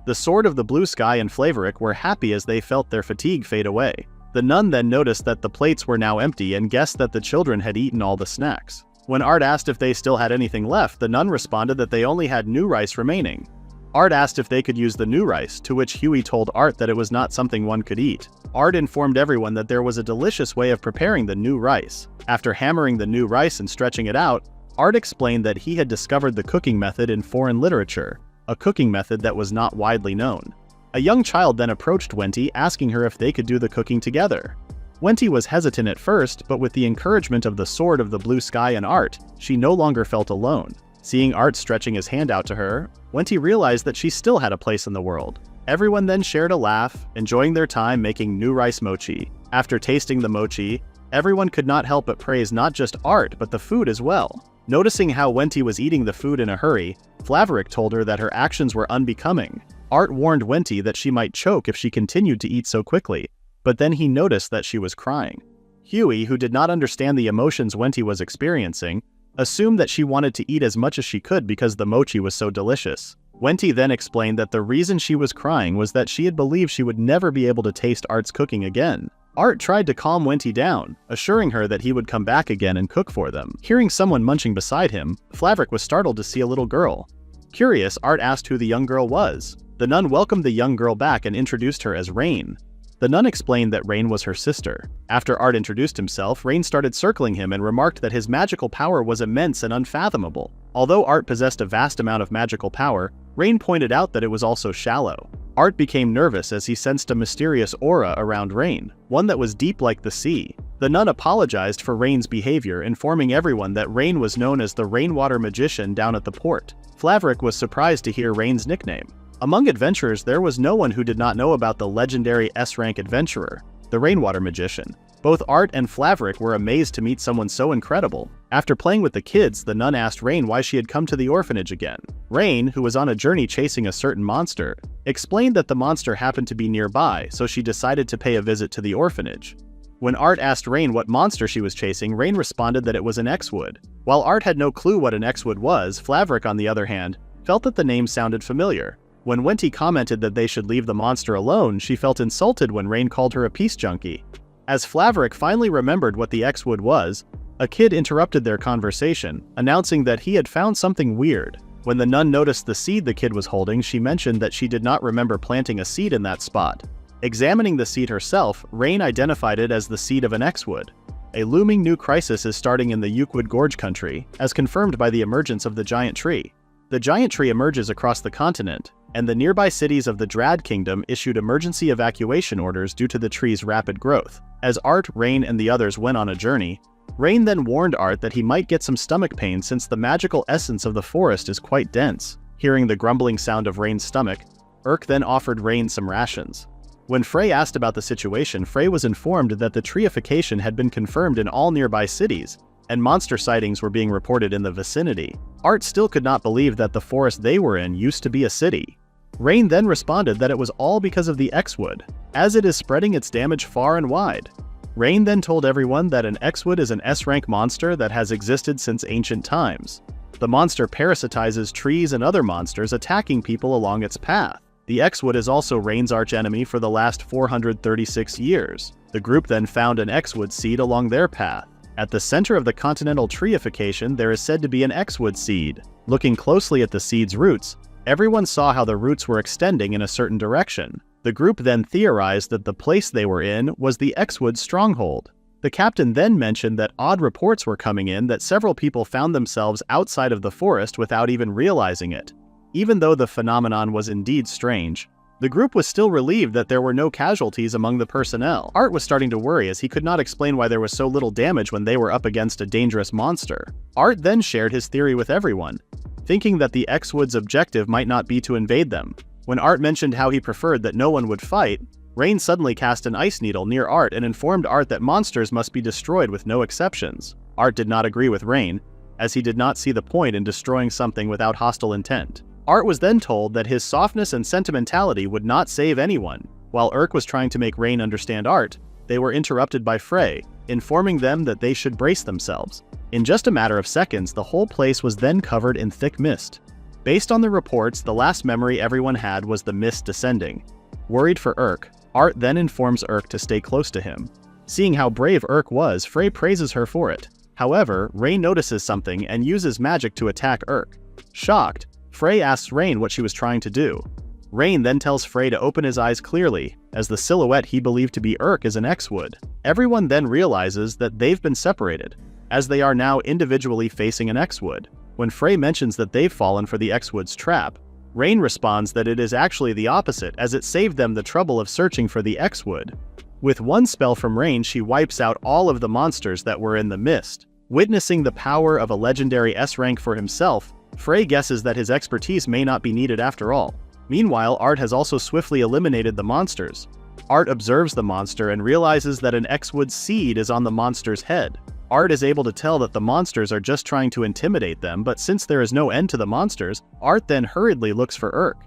The Sword of the Blue Sky and Flaverick were happy as they felt their fatigue fade away. The nun then noticed that the plates were now empty and guessed that the children had eaten all the snacks. When Art asked if they still had anything left, the nun responded that they only had new rice remaining. Art asked if they could use the new rice, to which Huey told Art that it was not something one could eat. Art informed everyone that there was a delicious way of preparing the new rice. After hammering the new rice and stretching it out, Art explained that he had discovered the cooking method in foreign literature, a cooking method that was not widely known. A young child then approached Wenty, asking her if they could do the cooking together. Wenty was hesitant at first, but with the encouragement of the Sword of the Blue Sky and Art, she no longer felt alone. Seeing Art stretching his hand out to her, Wenty realized that she still had a place in the world. Everyone then shared a laugh, enjoying their time making new rice mochi. After tasting the mochi, everyone could not help but praise not just Art, but the food as well. Noticing how Wenty was eating the food in a hurry, Flaverick told her that her actions were unbecoming. Art warned Wenty that she might choke if she continued to eat so quickly, but then he noticed that she was crying. Huey, who did not understand the emotions Wenty was experiencing, assumed that she wanted to eat as much as she could because the mochi was so delicious. Wenty then explained that the reason she was crying was that she had believed she would never be able to taste Art's cooking again. Art tried to calm Wenty down, assuring her that he would come back again and cook for them. Hearing someone munching beside him, Flaverick was startled to see a little girl. Curious, Art asked who the young girl was. The nun welcomed the young girl back and introduced her as Rain. The nun explained that Rain was her sister. After Art introduced himself, Rain started circling him and remarked that his magical power was immense and unfathomable. Although Art possessed a vast amount of magical power, Rain pointed out that it was also shallow. Art became nervous as he sensed a mysterious aura around Rain, one that was deep like the sea. The nun apologized for Rain's behavior, informing everyone that Rain was known as the Rainwater Magician down at the port. Flaverick was surprised to hear Rain's nickname. Among adventurers, there was no one who did not know about the legendary S-rank adventurer, the Rainwater Magician. Both Art and Flaverick were amazed to meet someone so incredible. After playing with the kids, the nun asked Rain why she had come to the orphanage again. Rain, who was on a journey chasing a certain monster, explained that the monster happened to be nearby, so she decided to pay a visit to the orphanage. When Art asked Rain what monster she was chasing, Rain responded that it was an X-Wood. While Art had no clue what an X-Wood was, Flaverick, on the other hand, felt that the name sounded familiar. When Wenty commented that they should leave the monster alone, she felt insulted when Rain called her a peace junkie. As Flaverick finally remembered what the X-Wood was, a kid interrupted their conversation, announcing that he had found something weird. When the nun noticed the seed the kid was holding, she mentioned that she did not remember planting a seed in that spot. Examining the seed herself, Rain identified it as the seed of an X-Wood. A looming new crisis is starting in the Yukewood Gorge country, as confirmed by the emergence of the giant tree. The giant tree emerges across the continent, and the nearby cities of the Drad Kingdom issued emergency evacuation orders due to the tree's rapid growth. As Art, Rain, and the others went on a journey, Rain then warned Art that he might get some stomach pain since the magical essence of the forest is quite dense. Hearing the grumbling sound of Rain's stomach, Urk then offered Rain some rations. When Frey asked about the situation, Frey was informed that the treeification had been confirmed in all nearby cities, and monster sightings were being reported in the vicinity. Art still could not believe that the forest they were in used to be a city. Rain then responded that it was all because of the X-Wood, as it is spreading its damage far and wide. Rain then told everyone that an X-Wood is an S-rank monster that has existed since ancient times. The monster parasitizes trees and other monsters, attacking people along its path. The X-Wood is also Rain's archenemy for the last 436 years. The group then found an X-Wood seed along their path. At the center of the continental treeification, there is said to be an X-Wood seed. Looking closely at the seed's roots, everyone saw how the roots were extending in a certain direction. The group then theorized that the place they were in was the X-Wood stronghold. The captain then mentioned that odd reports were coming in that several people found themselves outside of the forest without even realizing it. Even though the phenomenon was indeed strange, the group was still relieved that there were no casualties among the personnel. Art was starting to worry as he could not explain why there was so little damage when they were up against a dangerous monster. Art then shared his theory with everyone, thinking that the X-Wood's objective might not be to invade them. When Art mentioned how he preferred that no one would fight, Rain suddenly cast an ice needle near Art and informed Art that monsters must be destroyed with no exceptions. Art did not agree with Rain, as he did not see the point in destroying something without hostile intent. Art was then told that his softness and sentimentality would not save anyone. While Urk was trying to make Rain understand Art, they were interrupted by Frey, informing them that they should brace themselves. In just a matter of seconds, the whole place was then covered in thick mist. Based on the reports, the last memory everyone had was the mist descending. Worried for Urk, Art then informs Urk to stay close to him. Seeing how brave Urk was, Frey praises her for it. However, Rain notices something and uses magic to attack Urk. Shocked, Frey asks Rain what she was trying to do. Rain then tells Frey to open his eyes clearly, as the silhouette he believed to be Urk is an X-Wood. Everyone then realizes that they've been separated, as they are now individually facing an X-Wood. When Frey mentions that they've fallen for the X-Wood's trap, Rain responds that it is actually the opposite, as it saved them the trouble of searching for the X-Wood. With one spell from Rain, she wipes out all of the monsters that were in the mist. Witnessing the power of a legendary S-rank for himself, Frey guesses that his expertise may not be needed after all. Meanwhile, Art has also swiftly eliminated the monsters. Art observes the monster and realizes that an X-Wood seed is on the monster's head. Art is able to tell that the monsters are just trying to intimidate them, but since there is no end to the monsters, Art then hurriedly looks for Urk.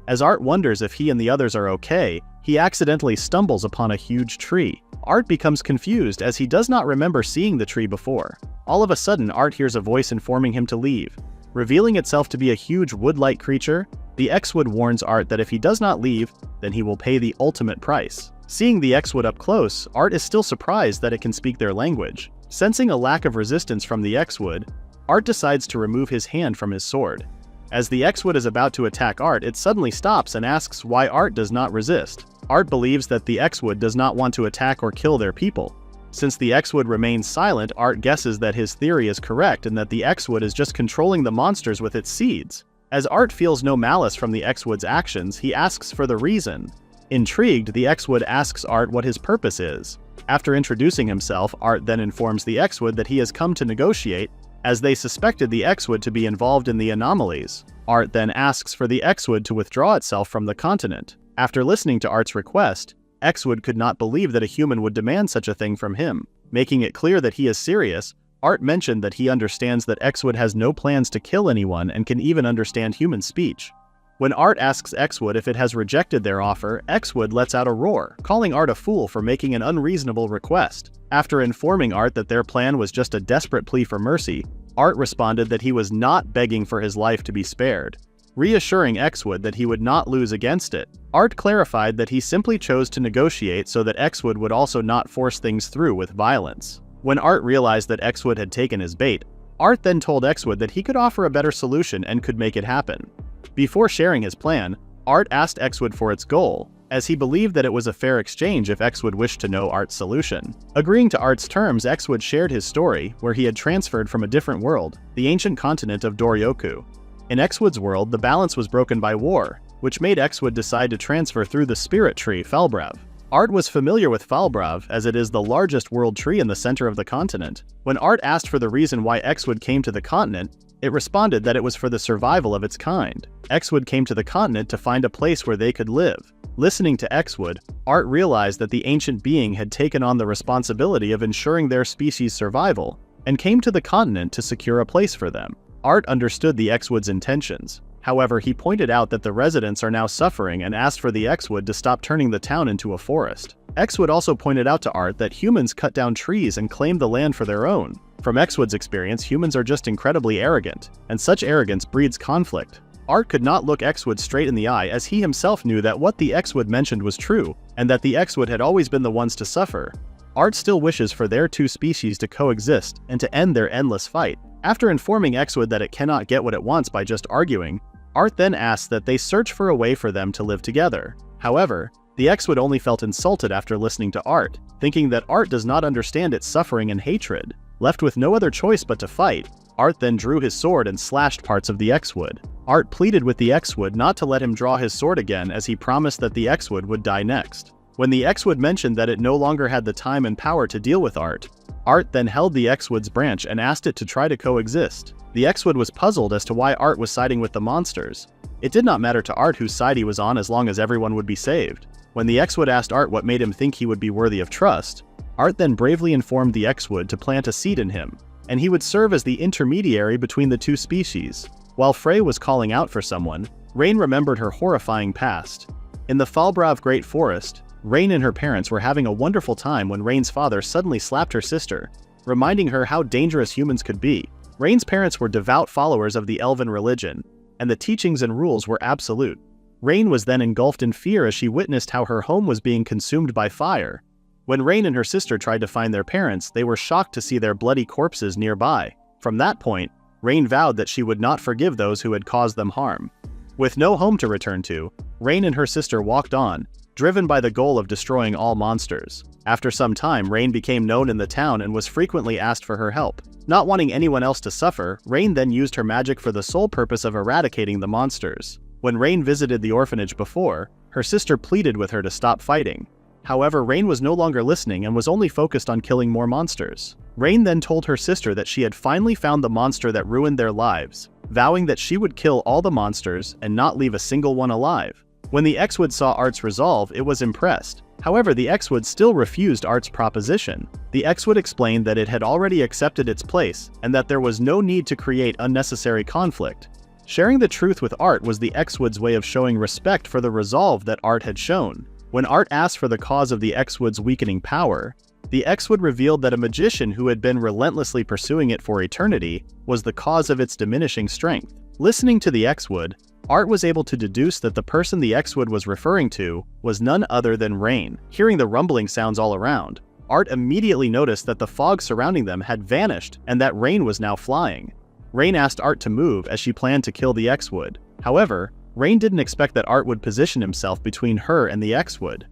As Art wonders if he and the others are okay, he accidentally stumbles upon a huge tree. Art becomes confused as he does not remember seeing the tree before. All of a sudden, Art hears a voice informing him to leave. Revealing itself to be a huge wood-like creature, the X-Wood warns Art that if he does not leave, then he will pay the ultimate price. Seeing the X-Wood up close, Art is still surprised that it can speak their language. Sensing a lack of resistance from the X-Wood, Art decides to remove his hand from his sword. As the X-Wood is about to attack Art, it suddenly stops and asks why Art does not resist. Art believes that the X-Wood does not want to attack or kill their people. Since the X-Wood remains silent, Art guesses that his theory is correct and that the X-Wood is just controlling the monsters with its seeds. As Art feels no malice from the X-Wood's actions, he asks for the reason. Intrigued, the X-Wood asks Art what his purpose is. After introducing himself, Art then informs the X-Wood that he has come to negotiate, as they suspected the X-Wood to be involved in the anomalies. Art then asks for the X-Wood to withdraw itself from the continent. After listening to Art's request, X-Wood could not believe that a human would demand such a thing from him. Making it clear that he is serious, Art mentioned that he understands that X-Wood has no plans to kill anyone and can even understand human speech. When Art asks X-Wood if it has rejected their offer, X-Wood lets out a roar, calling Art a fool for making an unreasonable request. After informing Art that their plan was just a desperate plea for mercy, Art responded that he was not begging for his life to be spared, reassuring X-Wood that he would not lose against it. Art clarified that he simply chose to negotiate so that X-Wood would also not force things through with violence. When Art realized that X-Wood had taken his bait, Art then told X-Wood that he could offer a better solution and could make it happen. Before sharing his plan, Art asked X-Wood for its goal, as he believed that it was a fair exchange if X-Wood wished to know Art's solution. Agreeing to Art's terms, X-Wood shared his story, where he had transferred from a different world, the ancient continent of Doryoku. In X-Wood's world, the balance was broken by war, which made X-Wood decide to transfer through the spirit tree, Falbrav. Art was familiar with Falbrav, as it is the largest world tree in the center of the continent. When Art asked for the reason why X-Wood came to the continent, it responded that it was for the survival of its kind. X-Wood came to the continent to find a place where they could live. Listening to Xwood, Art realized that the ancient being had taken on the responsibility of ensuring their species' survival, and came to the continent to secure a place for them. Art understood the Xwood's intentions. However, he pointed out that the residents are now suffering and asked for the Xwood to stop turning the town into a forest. Xwood also pointed out to Art that humans cut down trees and claim the land for their own. From Xwood's experience, humans are just incredibly arrogant, and such arrogance breeds conflict. Art could not look Xwood straight in the eye, as he himself knew that what the Xwood mentioned was true, and that the Xwood had always been the ones to suffer. Art still wishes for their two species to coexist and to end their endless fight. After informing Xwood that it cannot get what it wants by just arguing, Art then asks that they search for a way for them to live together. However, the Xwood only felt insulted after listening to Art, thinking that Art does not understand its suffering and hatred. Left with no other choice but to fight, Art then drew his sword and slashed parts of the Xwood. Art pleaded with the Xwood not to let him draw his sword again, as he promised that the Xwood would die next. When the Xwood mentioned that it no longer had the time and power to deal with Art, Art then held the Xwood's branch and asked it to try to coexist. The Xwood was puzzled as to why Art was siding with the monsters. It did not matter to Art whose side he was on as long as everyone would be saved. When the Xwood asked Art what made him think he would be worthy of trust, Art then bravely informed the Xwood to plant a seed in him, and he would serve as the intermediary between the two species. While Frey was calling out for someone, Rain remembered her horrifying past. In the Falbrav Great Forest, Rain and her parents were having a wonderful time when Rain's father suddenly slapped her sister, reminding her how dangerous humans could be. Rain's parents were devout followers of the Elven religion, and the teachings and rules were absolute. Rain was then engulfed in fear as she witnessed how her home was being consumed by fire. When Rain and her sister tried to find their parents, they were shocked to see their bloody corpses nearby. From that point, Rain vowed that she would not forgive those who had caused them harm. With no home to return to, Rain and her sister walked on, driven by the goal of destroying all monsters. After some time, Rain became known in the town and was frequently asked for her help. Not wanting anyone else to suffer, Rain then used her magic for the sole purpose of eradicating the monsters. When Rain visited the orphanage before, her sister pleaded with her to stop fighting. However, Rain was no longer listening and was only focused on killing more monsters. Rain then told her sister that she had finally found the monster that ruined their lives, vowing that she would kill all the monsters and not leave a single one alive. When the Xwood saw Art's resolve, it was impressed. However, the Xwood still refused Art's proposition. The Xwood explained that it had already accepted its place, and that there was no need to create unnecessary conflict. Sharing the truth with Art was the Xwood's way of showing respect for the resolve that Art had shown. When Art asked for the cause of the Xwood's weakening power, the Xwood revealed that a magician who had been relentlessly pursuing it for eternity was the cause of its diminishing strength. Listening to the Xwood, Art was able to deduce that the person the Xwood was referring to was none other than Rain. Hearing the rumbling sounds all around, Art immediately noticed that the fog surrounding them had vanished and that Rain was now flying. Rain asked Art to move as she planned to kill the Xwood. However, Rain didn't expect that Art would position himself between her and the Xwood.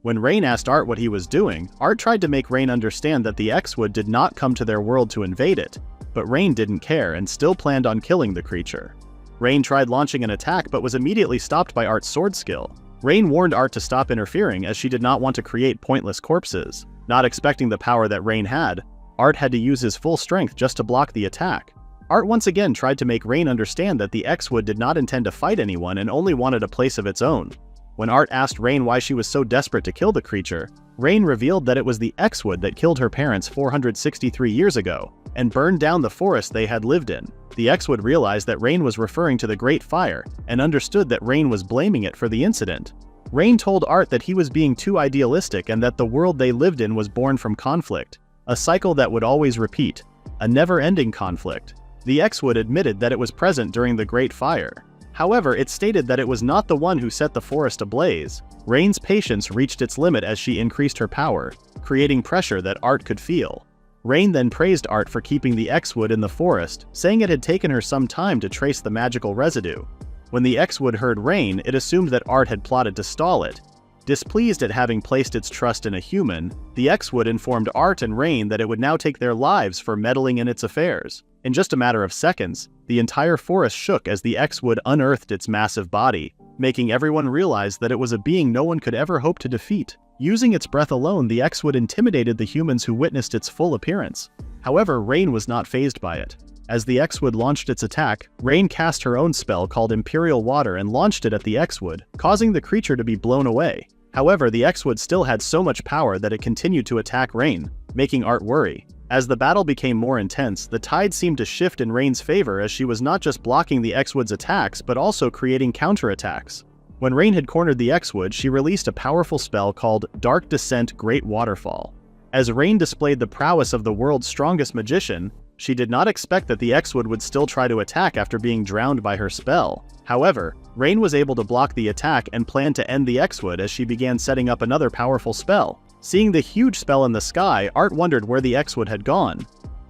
When Rain asked Art what he was doing, Art tried to make Rain understand that the Xwood did not come to their world to invade it, but Rain didn't care and still planned on killing the creature. Rain tried launching an attack but was immediately stopped by Art's sword skill. Rain warned Art to stop interfering as she did not want to create pointless corpses. Not expecting the power that Rain had, Art had to use his full strength just to block the attack. Art once again tried to make Rain understand that the Xwood did not intend to fight anyone and only wanted a place of its own. When Art asked Rain why she was so desperate to kill the creature, Rain revealed that it was the Xwood that killed her parents 463 years ago and burned down the forest they had lived in. The Xwood realized that Rain was referring to the Great Fire and understood that Rain was blaming it for the incident. Rain told Art that he was being too idealistic and that the world they lived in was born from conflict, a cycle that would always repeat, a never-ending conflict. The Xwood admitted that it was present during the Great Fire. However, it stated that it was not the one who set the forest ablaze. Rain's patience reached its limit as she increased her power, creating pressure that Art could feel. Rain then praised Art for keeping the Xwood in the forest, saying it had taken her some time to trace the magical residue. When the Xwood heard Rain, it assumed that Art had plotted to stall it. Displeased at having placed its trust in a human, the Xwood informed Art and Rain that it would now take their lives for meddling in its affairs. In just a matter of seconds, the entire forest shook as the Xwood unearthed its massive body, making everyone realize that it was a being no one could ever hope to defeat. Using its breath alone, the Xwood intimidated the humans who witnessed its full appearance. However, Rain was not fazed by it. As the X-Wood launched its attack, Rain cast her own spell called Imperial Water and launched it at the X-Wood, causing the creature to be blown away. However, the X-Wood still had so much power that it continued to attack Rain, making Art worry. As the battle became more intense, the tide seemed to shift in Rain's favor as she was not just blocking the X-Wood's attacks but also creating counterattacks. When Rain had cornered the X-Wood, she released a powerful spell called Dark Descent Great Waterfall. As Rain displayed the prowess of the world's strongest magician, she did not expect that the X-Wood would still try to attack after being drowned by her spell. However, Rain was able to block the attack and planned to end the X-Wood as she began setting up another powerful spell. Seeing the huge spell in the sky, Art wondered where the X-Wood had gone.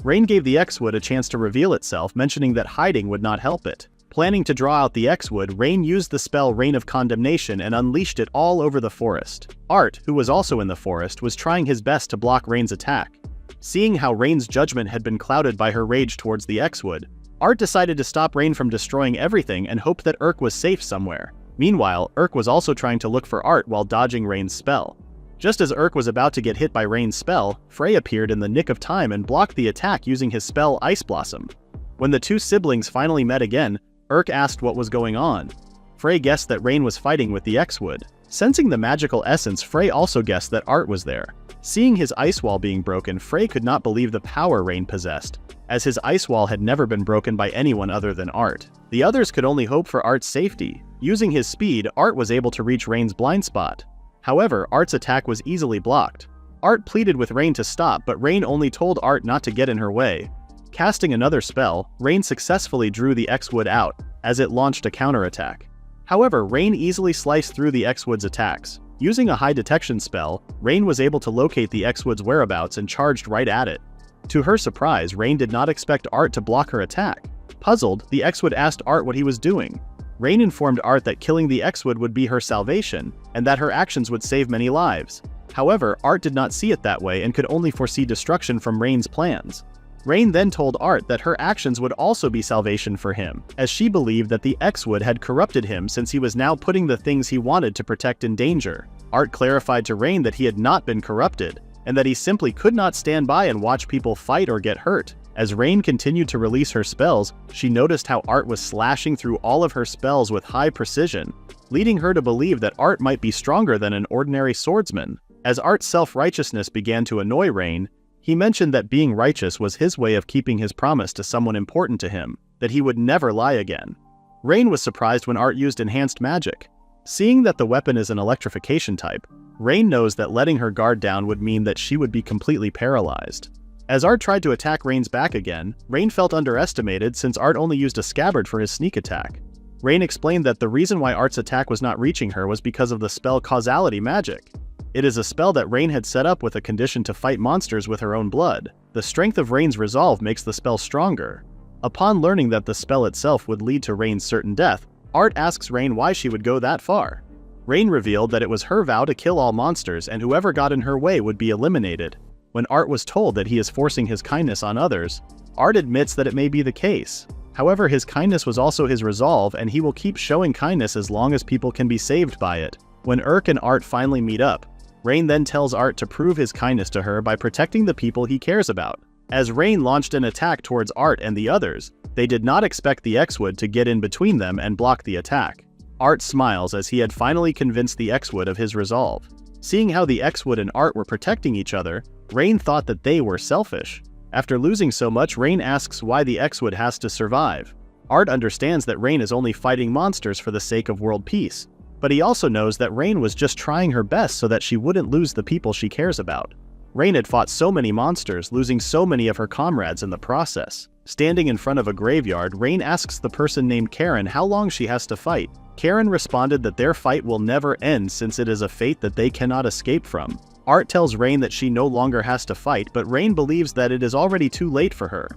Rain gave the X-Wood a chance to reveal itself, mentioning that hiding would not help it. Planning to draw out the X-Wood, Rain used the spell Rain of Condemnation and unleashed it all over the forest. Art, who was also in the forest, was trying his best to block Rain's attack. Seeing how Rain's judgment had been clouded by her rage towards the X-Wood, Art decided to stop Rain from destroying everything and hoped that Urk was safe somewhere. Meanwhile, Urk was also trying to look for Art while dodging Rain's spell. Just as Urk was about to get hit by Rain's spell, Frey appeared in the nick of time and blocked the attack using his spell Ice Blossom. When the two siblings finally met again, Urk asked what was going on. Frey guessed that Rain was fighting with the X-Wood. Sensing the magical essence, Frey also guessed that Art was there. Seeing his ice wall being broken, Frey could not believe the power Rain possessed, as his ice wall had never been broken by anyone other than Art. The others could only hope for Art's safety. Using his speed, Art was able to reach Rain's blind spot. However, Art's attack was easily blocked. Art pleaded with Rain to stop, but Rain only told Art not to get in her way. Casting another spell, Rain successfully drew the X-Wood out, as it launched a counterattack. However, Rain easily sliced through the X-Wood's attacks. Using a high detection spell, Rain was able to locate the X-Wood's whereabouts and charged right at it. To her surprise, Rain did not expect Art to block her attack. Puzzled, the X-Wood asked Art what he was doing. Rain informed Art that killing the X-Wood would be her salvation, and that her actions would save many lives. However, Art did not see it that way and could only foresee destruction from Rain's plans. Rain then told Art that her actions would also be salvation for him, as she believed that the X-Wood had corrupted him since he was now putting the things he wanted to protect in danger. Art clarified to Rain that he had not been corrupted, and that he simply could not stand by and watch people fight or get hurt. As Rain continued to release her spells, she noticed how Art was slashing through all of her spells with high precision, leading her to believe that Art might be stronger than an ordinary swordsman. As Art's self-righteousness began to annoy Rain, he mentioned that being righteous was his way of keeping his promise to someone important to him, that he would never lie again. Rain was surprised when Art used enhanced magic. Seeing that the weapon is an electrification type, Rain knows that letting her guard down would mean that she would be completely paralyzed. As Art tried to attack Rain's back again, Rain felt underestimated since Art only used a scabbard for his sneak attack. Rain explained that the reason why Art's attack was not reaching her was because of the spell Causality Magic. It is a spell that Rain had set up with a condition to fight monsters with her own blood. The strength of Rain's resolve makes the spell stronger. Upon learning that the spell itself would lead to Rain's certain death, Art asks Rain why she would go that far. Rain revealed that it was her vow to kill all monsters and whoever got in her way would be eliminated. When Art was told that he is forcing his kindness on others, Art admits that it may be the case. However, his kindness was also his resolve and he will keep showing kindness as long as people can be saved by it. When Urk and Art finally meet up, Rain then tells Art to prove his kindness to her by protecting the people he cares about. As Rain launched an attack towards Art and the others, they did not expect the X-Wood to get in between them and block the attack. Art smiles as he had finally convinced the X-Wood of his resolve. Seeing how the X-Wood and Art were protecting each other, Rain thought that they were selfish. After losing so much, Rain asks why the X-Wood has to survive. Art understands that Rain is only fighting monsters for the sake of world peace. But he also knows that Rain was just trying her best so that she wouldn't lose the people she cares about. Rain had fought so many monsters, losing so many of her comrades in the process. Standing in front of a graveyard, Rain asks the person named Karen how long she has to fight. Karen responded that their fight will never end since it is a fate that they cannot escape from. Art tells Rain that she no longer has to fight, but Rain believes that it is already too late for her.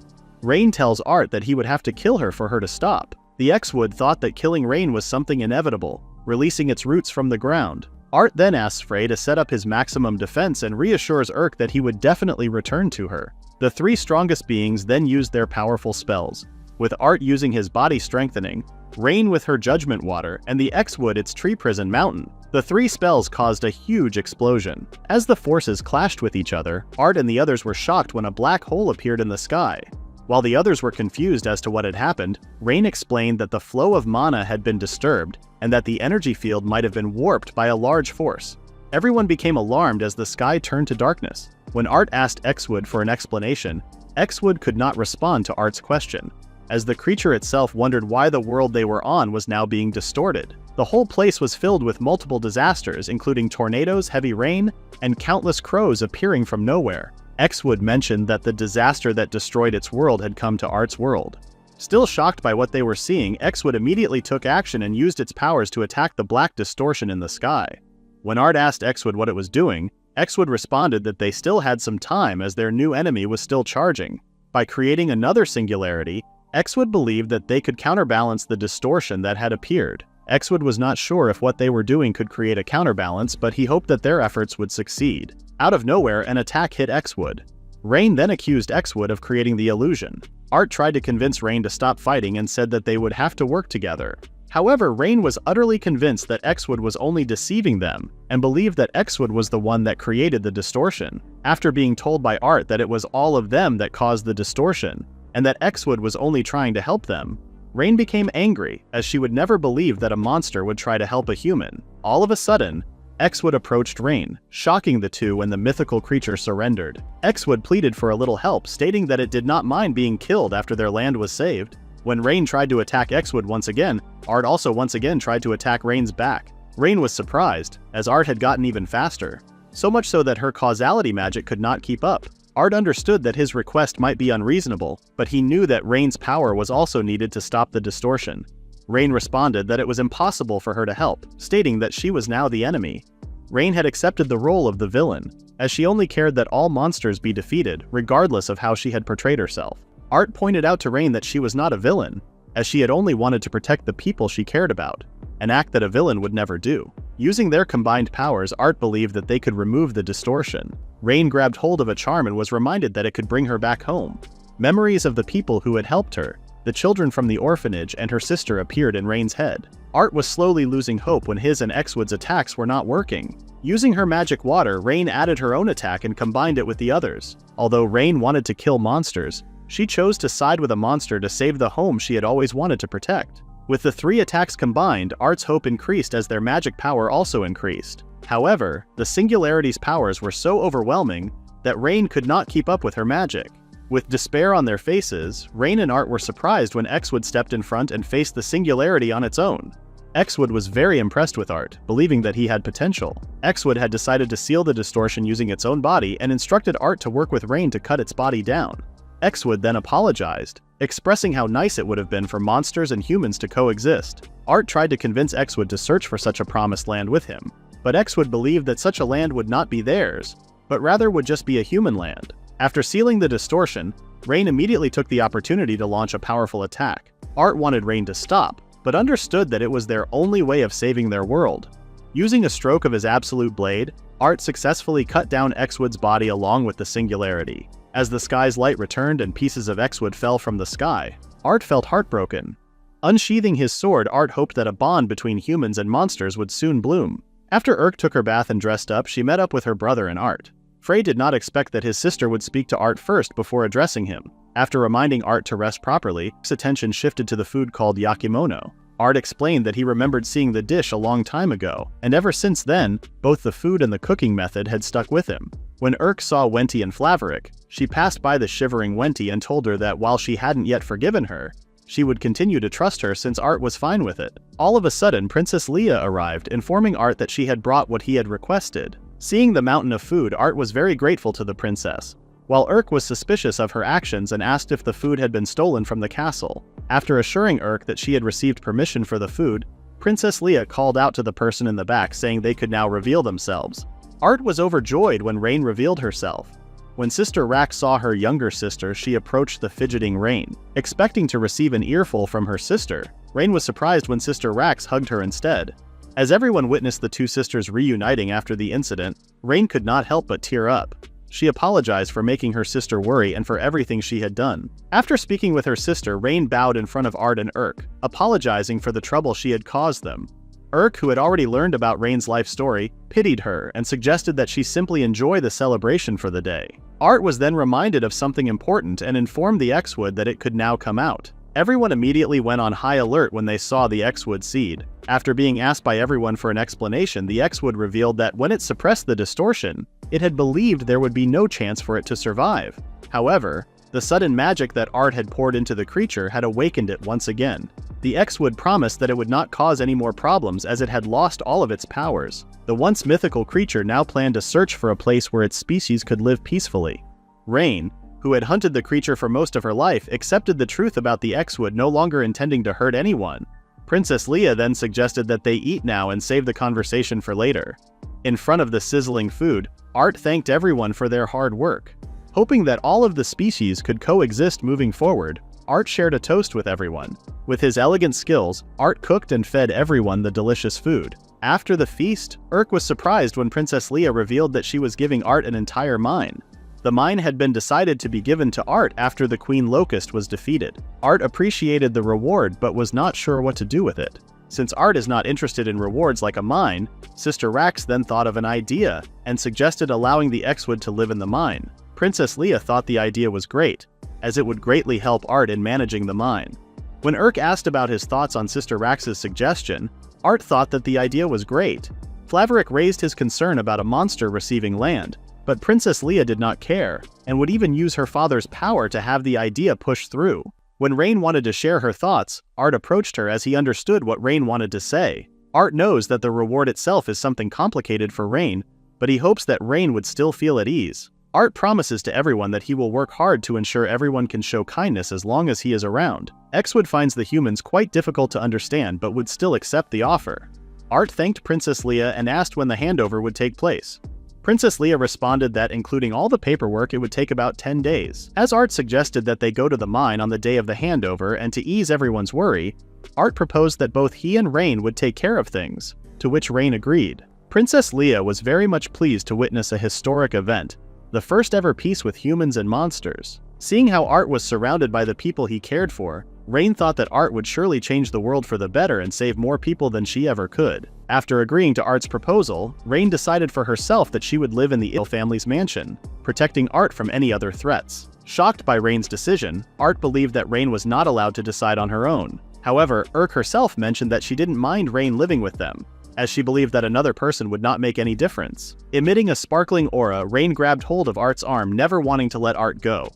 Rain tells Art that he would have to kill her for her to stop. The X-Wood thought that killing Rain was something inevitable, releasing its roots from the ground. Art then asks Frey to set up his maximum defense and reassures Urk that he would definitely return to her. The three strongest beings then used their powerful spells, with Art using his body strengthening, Rain with her judgment water, and the X-Wood its tree prison mountain. The three spells caused a huge explosion. As the forces clashed with each other, Art and the others were shocked when a black hole appeared in the sky. While the others were confused as to what had happened, Rain explained that the flow of mana had been disturbed and that the energy field might have been warped by a large force. Everyone became alarmed as the sky turned to darkness. When Art asked Xwood for an explanation, Xwood could not respond to Art's question, as the creature itself wondered why the world they were on was now being distorted. The whole place was filled with multiple disasters, including tornadoes, heavy rain, and countless crows appearing from nowhere. Xwood mentioned that the disaster that destroyed its world had come to Art's world. Still shocked by what they were seeing, Xwood immediately took action and used its powers to attack the black distortion in the sky. When Art asked Xwood what it was doing, Xwood responded that they still had some time as their new enemy was still charging. By creating another singularity, Xwood believed that they could counterbalance the distortion that had appeared. Xwood was not sure if what they were doing could create a counterbalance, but he hoped that their efforts would succeed. Out of nowhere, an attack hit Xwood. Rain then accused Xwood of creating the illusion. Art tried to convince Rain to stop fighting and said that they would have to work together. However, Rain was utterly convinced that Xwood was only deceiving them, and believed that Xwood was the one that created the distortion. After being told by Art that it was all of them that caused the distortion, and that Xwood was only trying to help them, Rain became angry, as she would never believe that a monster would try to help a human. All of a sudden, Xwood approached Rain, shocking the two when the mythical creature surrendered. Xwood pleaded for a little help, stating that it did not mind being killed after their land was saved. When Rain tried to attack Xwood once again, Art also once again tried to attack Rain's back. Rain was surprised, as Art had gotten even faster. So much so that her causality magic could not keep up. Art understood that his request might be unreasonable, but he knew that Rain's power was also needed to stop the distortion. Rain responded that it was impossible for her to help, stating that she was now the enemy. Rain had accepted the role of the villain, as she only cared that all monsters be defeated, regardless of how she had portrayed herself. Art pointed out to Rain that she was not a villain, as she had only wanted to protect the people she cared about, an act that a villain would never do. Using their combined powers, Art believed that they could remove the distortion. Rain grabbed hold of a charm and was reminded that it could bring her back home. Memories of the people who had helped her, the children from the orphanage, and her sister appeared in Rain's head. Art was slowly losing hope when his and Xwood's attacks were not working. Using her magic water, Rain added her own attack and combined it with the others. Although Rain wanted to kill monsters, she chose to side with a monster to save the home she had always wanted to protect. With the three attacks combined, Art's hope increased as their magic power also increased. However, the Singularity's powers were so overwhelming that Rain could not keep up with her magic. With despair on their faces, Rain and Art were surprised when Xwood stepped in front and faced the Singularity on its own. Xwood was very impressed with Art, believing that he had potential. Xwood had decided to seal the distortion using its own body and instructed Art to work with Rain to cut its body down. Xwood then apologized, expressing how nice it would have been for monsters and humans to coexist. Art tried to convince Xwood to search for such a promised land with him, but Xwood believed that such a land would not be theirs, but rather would just be a human land. After sealing the distortion, Rain immediately took the opportunity to launch a powerful attack. Art wanted Rain to stop, but understood that it was their only way of saving their world. Using a stroke of his absolute blade, Art successfully cut down Xwood's body along with the Singularity. As the sky's light returned and pieces of Xwood fell from the sky, Art felt heartbroken. Unsheathing his sword, Art hoped that a bond between humans and monsters would soon bloom. After Urk took her bath and dressed up, she met up with her brother and Art. Frey did not expect that his sister would speak to Art first before addressing him. After reminding Art to rest properly, his attention shifted to the food called yakimono. Art explained that he remembered seeing the dish a long time ago, and ever since then, both the food and the cooking method had stuck with him. When Urk saw Wenty and Flaverick, she passed by the shivering Wenty and told her that while she hadn't yet forgiven her, she would continue to trust her since Art was fine with it. All of a sudden, Princess Leia arrived, informing Art that she had brought what he had requested. Seeing the mountain of food, Art was very grateful to the princess, while Urk was suspicious of her actions and asked if the food had been stolen from the castle. After assuring Urk that she had received permission for the food, Princess Leia called out to the person in the back saying they could now reveal themselves. Art was overjoyed when Rain revealed herself. When Sister Rack saw her younger sister, she approached the fidgeting Rain. Expecting to receive an earful from her sister, Rain was surprised when Sister Rax hugged her instead. As everyone witnessed the two sisters reuniting after the incident, Rain could not help but tear up. She apologized for making her sister worry and for everything she had done. After speaking with her sister, Rain bowed in front of Art and Urk, apologizing for the trouble she had caused them. Urk, who had already learned about Rain's life story, pitied her and suggested that she simply enjoy the celebration for the day. Art was then reminded of something important and informed the X-Wood that it could now come out. Everyone immediately went on high alert when they saw the X-Wood seed. After being asked by everyone for an explanation, the X-Wood revealed that when it suppressed the distortion, it had believed there would be no chance for it to survive. However, the sudden magic that Art had poured into the creature had awakened it once again. The X-Wood promised that it would not cause any more problems as it had lost all of its powers. The once mythical creature now planned to search for a place where its species could live peacefully. Rain, who had hunted the creature for most of her life, accepted the truth about the X-Wood no longer intending to hurt anyone. Princess Leia then suggested that they eat now and save the conversation for later. In front of the sizzling food, Art thanked everyone for their hard work. Hoping that all of the species could coexist moving forward, Art shared a toast with everyone. With his elegant skills, Art cooked and fed everyone the delicious food. After the feast, Urk was surprised when Princess Leia revealed that she was giving Art an entire mine. The mine had been decided to be given to Art after the Queen Locust was defeated. Art appreciated the reward but was not sure what to do with it. Since Art is not interested in rewards like a mine, Sister Rax then thought of an idea and suggested allowing the X-Wood to live in the mine. Princess Leia thought the idea was great, as it would greatly help Art in managing the mine. When Urk asked about his thoughts on Sister Rax's suggestion, Art thought that the idea was great. Flaverick raised his concern about a monster receiving land, but Princess Leia did not care, and would even use her father's power to have the idea pushed through. When Rain wanted to share her thoughts, Art approached her as he understood what Rain wanted to say. Art knows that the reward itself is something complicated for Rain, but he hopes that Rain would still feel at ease. Art promises to everyone that he will work hard to ensure everyone can show kindness as long as he is around. X-Wood finds the humans quite difficult to understand but would still accept the offer. Art thanked Princess Leia and asked when the handover would take place. Princess Leia responded that including all the paperwork it would take about 10 days. As Art suggested that they go to the mine on the day of the handover and to ease everyone's worry, Art proposed that both he and Rain would take care of things, to which Rain agreed. Princess Leia was very much pleased to witness a historic event, the first ever peace with humans and monsters. Seeing how Art was surrounded by the people he cared for, Rain thought that Art would surely change the world for the better and save more people than she ever could. After agreeing to Art's proposal, Rain decided for herself that she would live in the Ill family's mansion, protecting Art from any other threats. Shocked by Rain's decision, Art believed that Rain was not allowed to decide on her own. However, Urk herself mentioned that she didn't mind Rain living with them, as she believed that another person would not make any difference. Emitting a sparkling aura, Rain grabbed hold of Art's arm, never wanting to let Art go.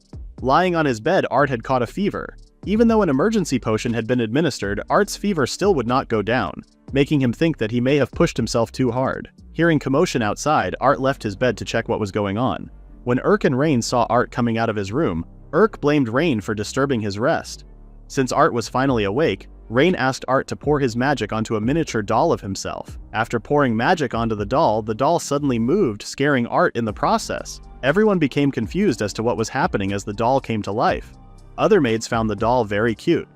Lying on his bed, Art had caught a fever. Even though an emergency potion had been administered, Art's fever still would not go down, making him think that he may have pushed himself too hard. Hearing commotion outside, Art left his bed to check what was going on. When Urk and Rain saw Art coming out of his room, Urk blamed Rain for disturbing his rest. Since Art was finally awake, Rain asked Art to pour his magic onto a miniature doll of himself. After pouring magic onto the doll suddenly moved, scaring Art in the process. Everyone became confused as to what was happening as the doll came to life. Other maids found the doll very cute.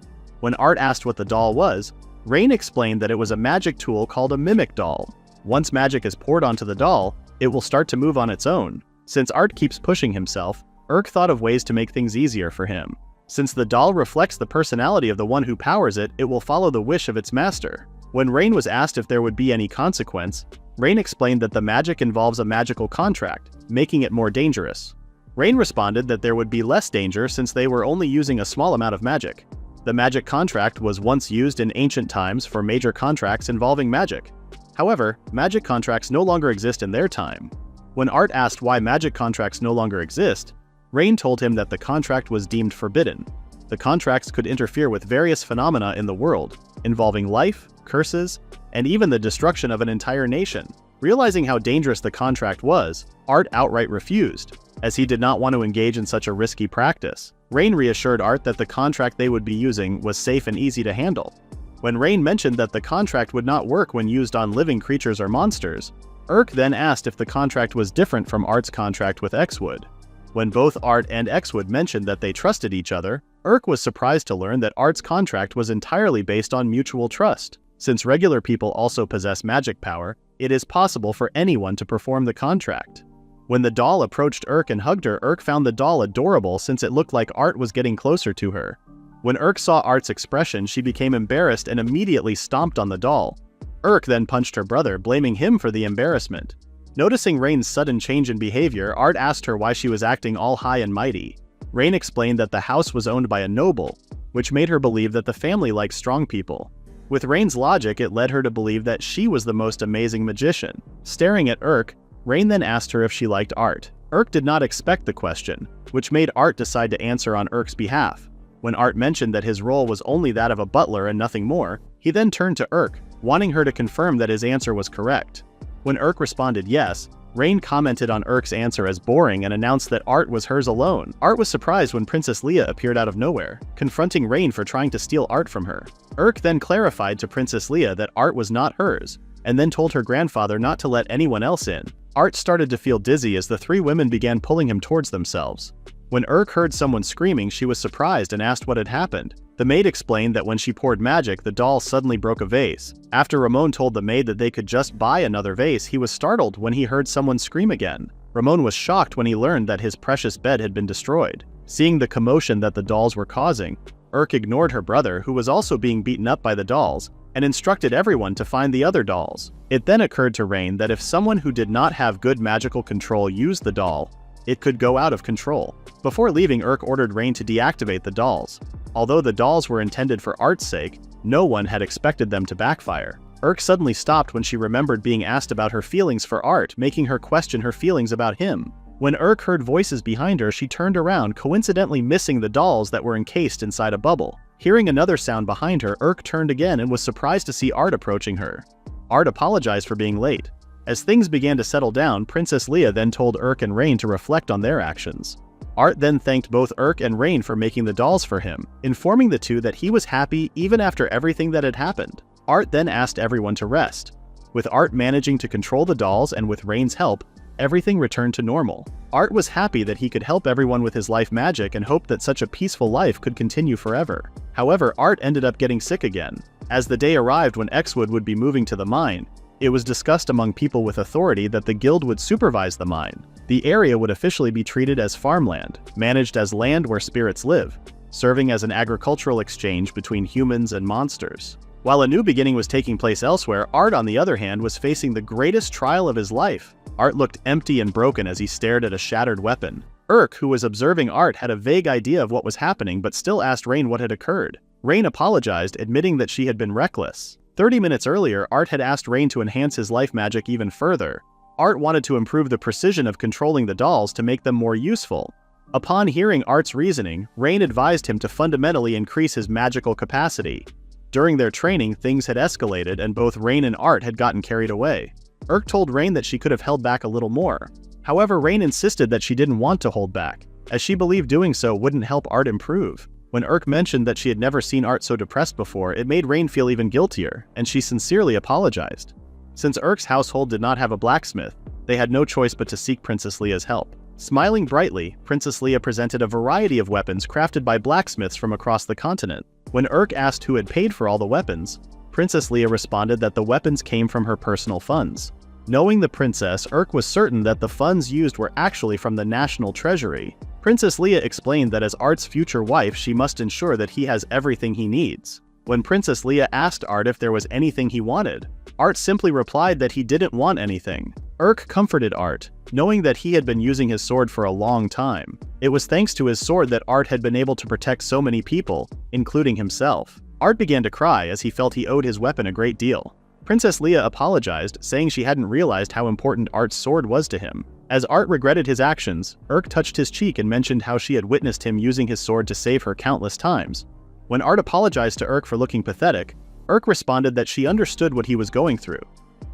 When Art asked what the doll was, Rain explained that it was a magic tool called a mimic doll. Once magic is poured onto the doll, it will start to move on its own. Since Art keeps pushing himself, Urk thought of ways to make things easier for him. Since the doll reflects the personality of the one who powers it, it will follow the wish of its master. When Rain was asked if there would be any consequence, Rain explained that the magic involves a magical contract, making it more dangerous. Rain responded that there would be less danger since they were only using a small amount of magic. The magic contract was once used in ancient times for major contracts involving magic. However, magic contracts no longer exist in their time. When Art asked why magic contracts no longer exist, Rain told him that the contract was deemed forbidden. The contracts could interfere with various phenomena in the world, involving life, curses, and even the destruction of an entire nation. Realizing how dangerous the contract was, Art outright refused, as he did not want to engage in such a risky practice. Rain reassured Art that the contract they would be using was safe and easy to handle. When Rain mentioned that the contract would not work when used on living creatures or monsters, Urk then asked if the contract was different from Art's contract with X-Wood. When both Art and X-Wood mentioned that they trusted each other, Urk was surprised to learn that Art's contract was entirely based on mutual trust. Since regular people also possess magic power, it is possible for anyone to perform the contract. When the doll approached Urk and hugged her, Urk found the doll adorable since it looked like Art was getting closer to her. When Urk saw Art's expression, she became embarrassed and immediately stomped on the doll. Urk then punched her brother, blaming him for the embarrassment. Noticing Rain's sudden change in behavior, Art asked her why she was acting all high and mighty. Rain explained that the house was owned by a noble, which made her believe that the family liked strong people. With Rain's logic, it led her to believe that she was the most amazing magician. Staring at Urk, Rain then asked her if she liked Art. Urk did not expect the question, which made Art decide to answer on Urk's behalf. When Art mentioned that his role was only that of a butler and nothing more, he then turned to Urk, wanting her to confirm that his answer was correct. When Urk responded yes, Rain commented on Urk's answer as boring and announced that Art was hers alone. Art was surprised when Princess Leia appeared out of nowhere, confronting Rain for trying to steal Art from her. Urk then clarified to Princess Leia that Art was not hers, and then told her grandfather not to let anyone else in. Art started to feel dizzy as the three women began pulling him towards themselves. When Urk heard someone screaming, she was surprised and asked what had happened. The maid explained that when she poured magic, the doll suddenly broke a vase. After Ramon told the maid that they could just buy another vase, he was startled when he heard someone scream again. Ramon was shocked when he learned that his precious bed had been destroyed. Seeing the commotion that the dolls were causing, Urk ignored her brother, who was also being beaten up by the dolls, and instructed everyone to find the other dolls. It then occurred to Rain that if someone who did not have good magical control used the doll, it could go out of control. Before leaving, Urk ordered Rain to deactivate the dolls. Although the dolls were intended for Art's sake, no one had expected them to backfire. Urk suddenly stopped when she remembered being asked about her feelings for Art, making her question her feelings about him. When Urk heard voices behind her, she turned around, coincidentally missing the dolls that were encased inside a bubble. Hearing another sound behind her, Urk turned again and was surprised to see Art approaching her. Art apologized for being late. As things began to settle down, Princess Leia then told Urk and Rain to reflect on their actions. Art then thanked both Urk and Rain for making the dolls for him, informing the two that he was happy even after everything that had happened. Art then asked everyone to rest. With Art managing to control the dolls and with Rain's help, everything returned to normal. Art was happy that he could help everyone with his life magic and hoped that such a peaceful life could continue forever. However, Art ended up getting sick again. As the day arrived when Exwood would be moving to the mine, it was discussed among people with authority that the guild would supervise the mine. The area would officially be treated as farmland, managed as land where spirits live, serving as an agricultural exchange between humans and monsters. While a new beginning was taking place elsewhere, Art, on the other hand, was facing the greatest trial of his life. Art looked empty and broken as he stared at a shattered weapon. Urk, who was observing Art, had a vague idea of what was happening but still asked Rain what had occurred. Rain apologized, admitting that she had been reckless. 30 minutes earlier, Art had asked Rain to enhance his life magic even further. Art wanted to improve the precision of controlling the dolls to make them more useful. Upon hearing Art's reasoning, Rain advised him to fundamentally increase his magical capacity. During their training, things had escalated and both Rain and Art had gotten carried away. Urk told Rain that she could have held back a little more. However, Rain insisted that she didn't want to hold back, as she believed doing so wouldn't help Art improve. When Urk mentioned that she had never seen Art so depressed before, it made Rain feel even guiltier, and she sincerely apologized. Since Urk's household did not have a blacksmith, they had no choice but to seek Princess Leia's help. Smiling brightly, Princess Leia presented a variety of weapons crafted by blacksmiths from across the continent. When Urk asked who had paid for all the weapons, Princess Leia responded that the weapons came from her personal funds. Knowing the princess, Urk was certain that the funds used were actually from the national treasury. Princess Leia explained that as Art's future wife, she must ensure that he has everything he needs. When Princess Leia asked Art if there was anything he wanted, Art simply replied that he didn't want anything. Urk comforted Art, knowing that he had been using his sword for a long time. It was thanks to his sword that Art had been able to protect so many people, including himself. Art began to cry as he felt he owed his weapon a great deal. Princess Leia apologized, saying she hadn't realized how important Art's sword was to him. As Art regretted his actions, Urk touched his cheek and mentioned how she had witnessed him using his sword to save her countless times. When Art apologized to Urk for looking pathetic, Urk responded that she understood what he was going through.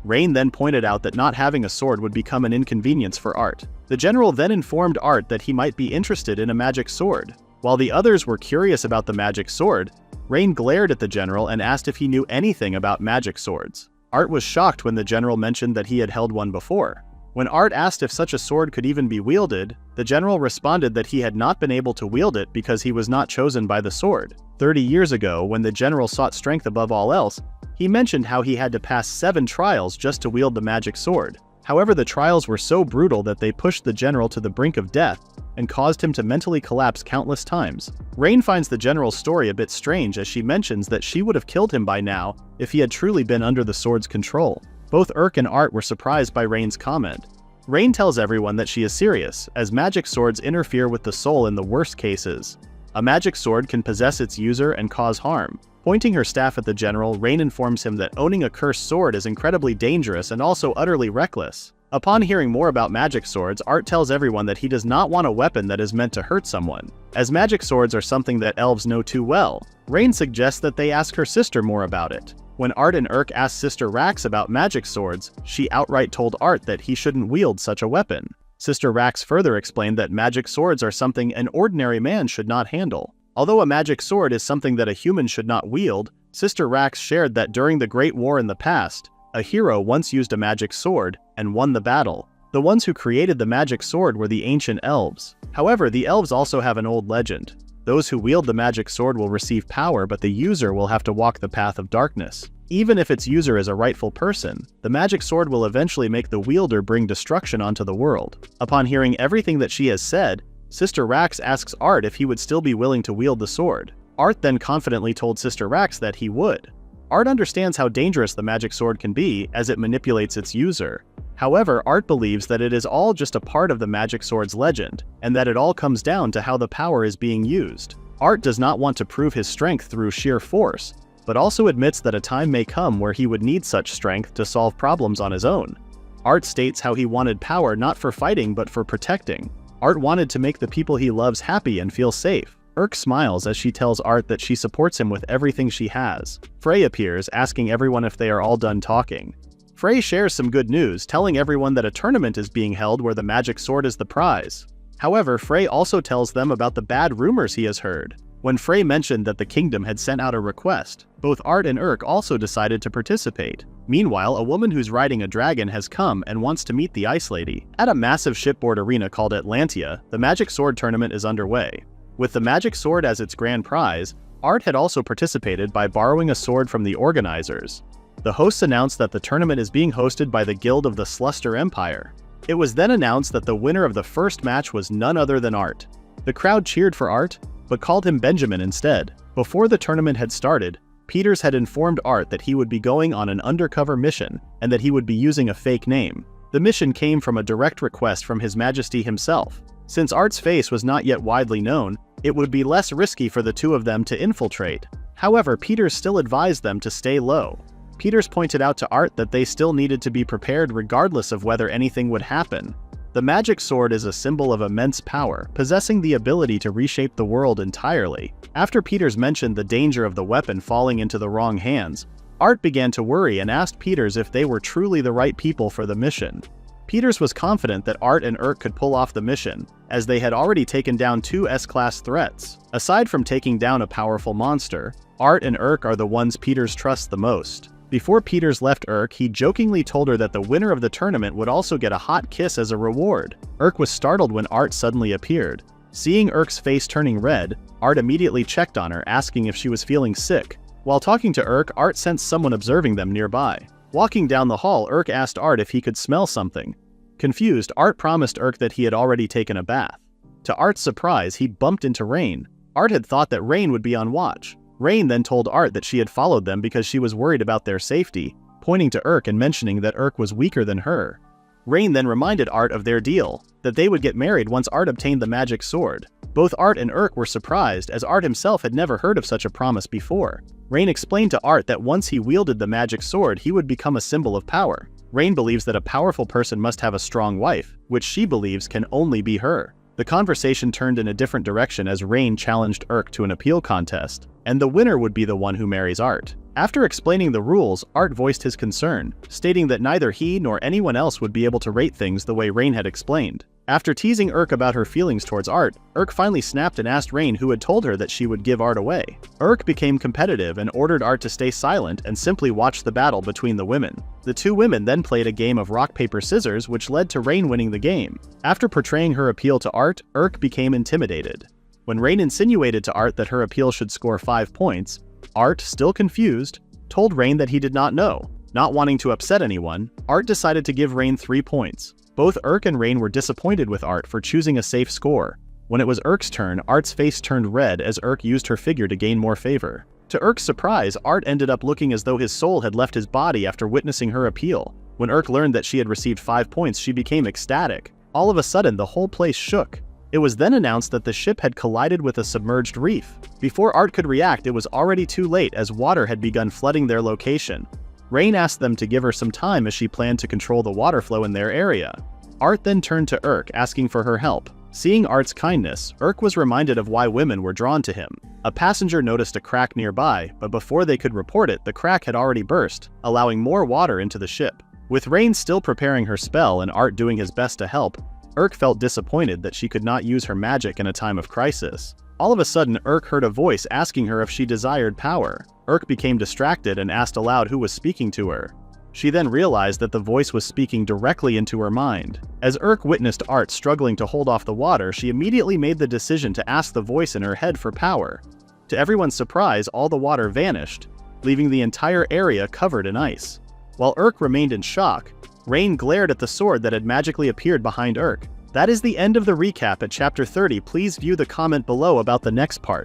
Rain then pointed out that not having a sword would become an inconvenience for Art. The general then informed Art that he might be interested in a magic sword. While the others were curious about the magic sword, Rain glared at the general and asked if he knew anything about magic swords. Art was shocked when the general mentioned that he had held one before. When Art asked if such a sword could even be wielded, the general responded that he had not been able to wield it because he was not chosen by the sword. 30 years ago, when the general sought strength above all else, he mentioned how he had to pass 7 trials just to wield the magic sword. However, the trials were so brutal that they pushed the general to the brink of death and caused him to mentally collapse countless times. Rain finds the general's story a bit strange as she mentions that she would have killed him by now if he had truly been under the sword's control. Both Urk and Art were surprised by Rain's comment. Rain tells everyone that she is serious, as magic swords interfere with the soul in the worst cases. A magic sword can possess its user and cause harm. Pointing her staff at the general, Rain informs him that owning a cursed sword is incredibly dangerous and also utterly reckless. Upon hearing more about magic swords, Art tells everyone that he does not want a weapon that is meant to hurt someone. As magic swords are something that elves know too well, Rain suggests that they ask her sister more about it. When Art and Urk asked Sister Rax about magic swords, she outright told Art that he shouldn't wield such a weapon. Sister Rax further explained that magic swords are something an ordinary man should not handle. Although a magic sword is something that a human should not wield, Sister Rax shared that during the Great War in the past, a hero once used a magic sword and won the battle. The ones who created the magic sword were the ancient elves. However, the elves also have an old legend. Those who wield the magic sword will receive power, but the user will have to walk the path of darkness. Even if its user is a rightful person, the magic sword will eventually make the wielder bring destruction onto the world. Upon hearing everything that she has said, Sister Rax asks Art if he would still be willing to wield the sword. Art then confidently told Sister Rax that he would. Art understands how dangerous the magic sword can be as it manipulates its user. However, Art believes that it is all just a part of the magic sword's legend, and that it all comes down to how the power is being used. Art does not want to prove his strength through sheer force, but also admits that a time may come where he would need such strength to solve problems on his own. Art states how he wanted power not for fighting but for protecting. Art wanted to make the people he loves happy and feel safe. Urk smiles as she tells Art that she supports him with everything she has. Frey appears, asking everyone if they are all done talking. Frey shares some good news, telling everyone that a tournament is being held where the magic sword is the prize. However, Frey also tells them about the bad rumors he has heard. When Frey mentioned that the kingdom had sent out a request, both Art and Urk also decided to participate. Meanwhile, a woman who's riding a dragon has come and wants to meet the Ice Lady. At a massive shipboard arena called Atlantia, the Magic Sword tournament is underway. With the magic sword as its grand prize, Art had also participated by borrowing a sword from the organizers. The hosts announced that the tournament is being hosted by the Guild of the Sluster Empire. It was then announced that the winner of the first match was none other than Art. The crowd cheered for Art, but called him Benjamin instead. Before the tournament had started, Peters had informed Art that he would be going on an undercover mission and that he would be using a fake name. The mission came from a direct request from His Majesty himself. Since Art's face was not yet widely known, it would be less risky for the two of them to infiltrate. However, Peters still advised them to stay low. Peters pointed out to Art that they still needed to be prepared regardless of whether anything would happen. The magic sword is a symbol of immense power, possessing the ability to reshape the world entirely. After Peters mentioned the danger of the weapon falling into the wrong hands, Art began to worry and asked Peters if they were truly the right people for the mission. Peters was confident that Art and Urk could pull off the mission, as they had already taken down two S-class threats. Aside from taking down a powerful monster, Art and Urk are the ones Peters trusts the most. Before Peters left Urk, he jokingly told her that the winner of the tournament would also get a hot kiss as a reward. Urk was startled when Art suddenly appeared. Seeing Urk's face turning red, Art immediately checked on her, asking if she was feeling sick. While talking to Urk, Art sensed someone observing them nearby. Walking down the hall, Urk asked Art if he could smell something. Confused, Art promised Urk that he had already taken a bath. To Art's surprise, he bumped into Rain. Art had thought that Rain would be on watch. Rain then told Art that she had followed them because she was worried about their safety, pointing to Urk and mentioning that Urk was weaker than her. Rain then reminded Art of their deal, that they would get married once Art obtained the magic sword. Both Art and Urk were surprised, as Art himself had never heard of such a promise before. Rain explained to Art that once he wielded the magic sword, he would become a symbol of power. Rain believes that a powerful person must have a strong wife, which she believes can only be her. The conversation turned in a different direction as Rain challenged Urk to an appeal contest, and the winner would be the one who marries Art. After explaining the rules, Art voiced his concern, stating that neither he nor anyone else would be able to rate things the way Rain had explained. After teasing Urk about her feelings towards Art, Urk finally snapped and asked Rain who had told her that she would give Art away. Urk became competitive and ordered Art to stay silent and simply watch the battle between the women. The two women then played a game of rock, paper, scissors, which led to Rain winning the game. After portraying her appeal to Art, Urk became intimidated. When Rain insinuated to Art that her appeal should score 5 points, Art, still confused, told Rain that he did not know. Not wanting to upset anyone, Art decided to give Rain 3 points. Both Urk and Rain were disappointed with Art for choosing a safe score. When it was Urk's turn, Art's face turned red as Urk used her figure to gain more favor. To Urk's surprise, Art ended up looking as though his soul had left his body after witnessing her appeal. When Urk learned that she had received 5 points, she became ecstatic. All of a sudden, the whole place shook. It was then announced that the ship had collided with a submerged reef. Before Art could react, it was already too late as water had begun flooding their location. Rain asked them to give her some time as she planned to control the water flow in their area. Art then turned to Urk, asking for her help. Seeing Art's kindness, Urk was reminded of why women were drawn to him. A passenger noticed a crack nearby, but before they could report it, the crack had already burst, allowing more water into the ship. With Rain still preparing her spell and Art doing his best to help, Urk felt disappointed that she could not use her magic in a time of crisis. All of a sudden, Urk heard a voice asking her if she desired power. Urk became distracted and asked aloud who was speaking to her. She then realized that the voice was speaking directly into her mind. As Urk witnessed Art struggling to hold off the water, she immediately made the decision to ask the voice in her head for power. To everyone's surprise, all the water vanished, leaving the entire area covered in ice. While Urk remained in shock, Rain glared at the sword that had magically appeared behind Urk. That is the end of the recap at Chapter 30. Please view the comment below about the next part.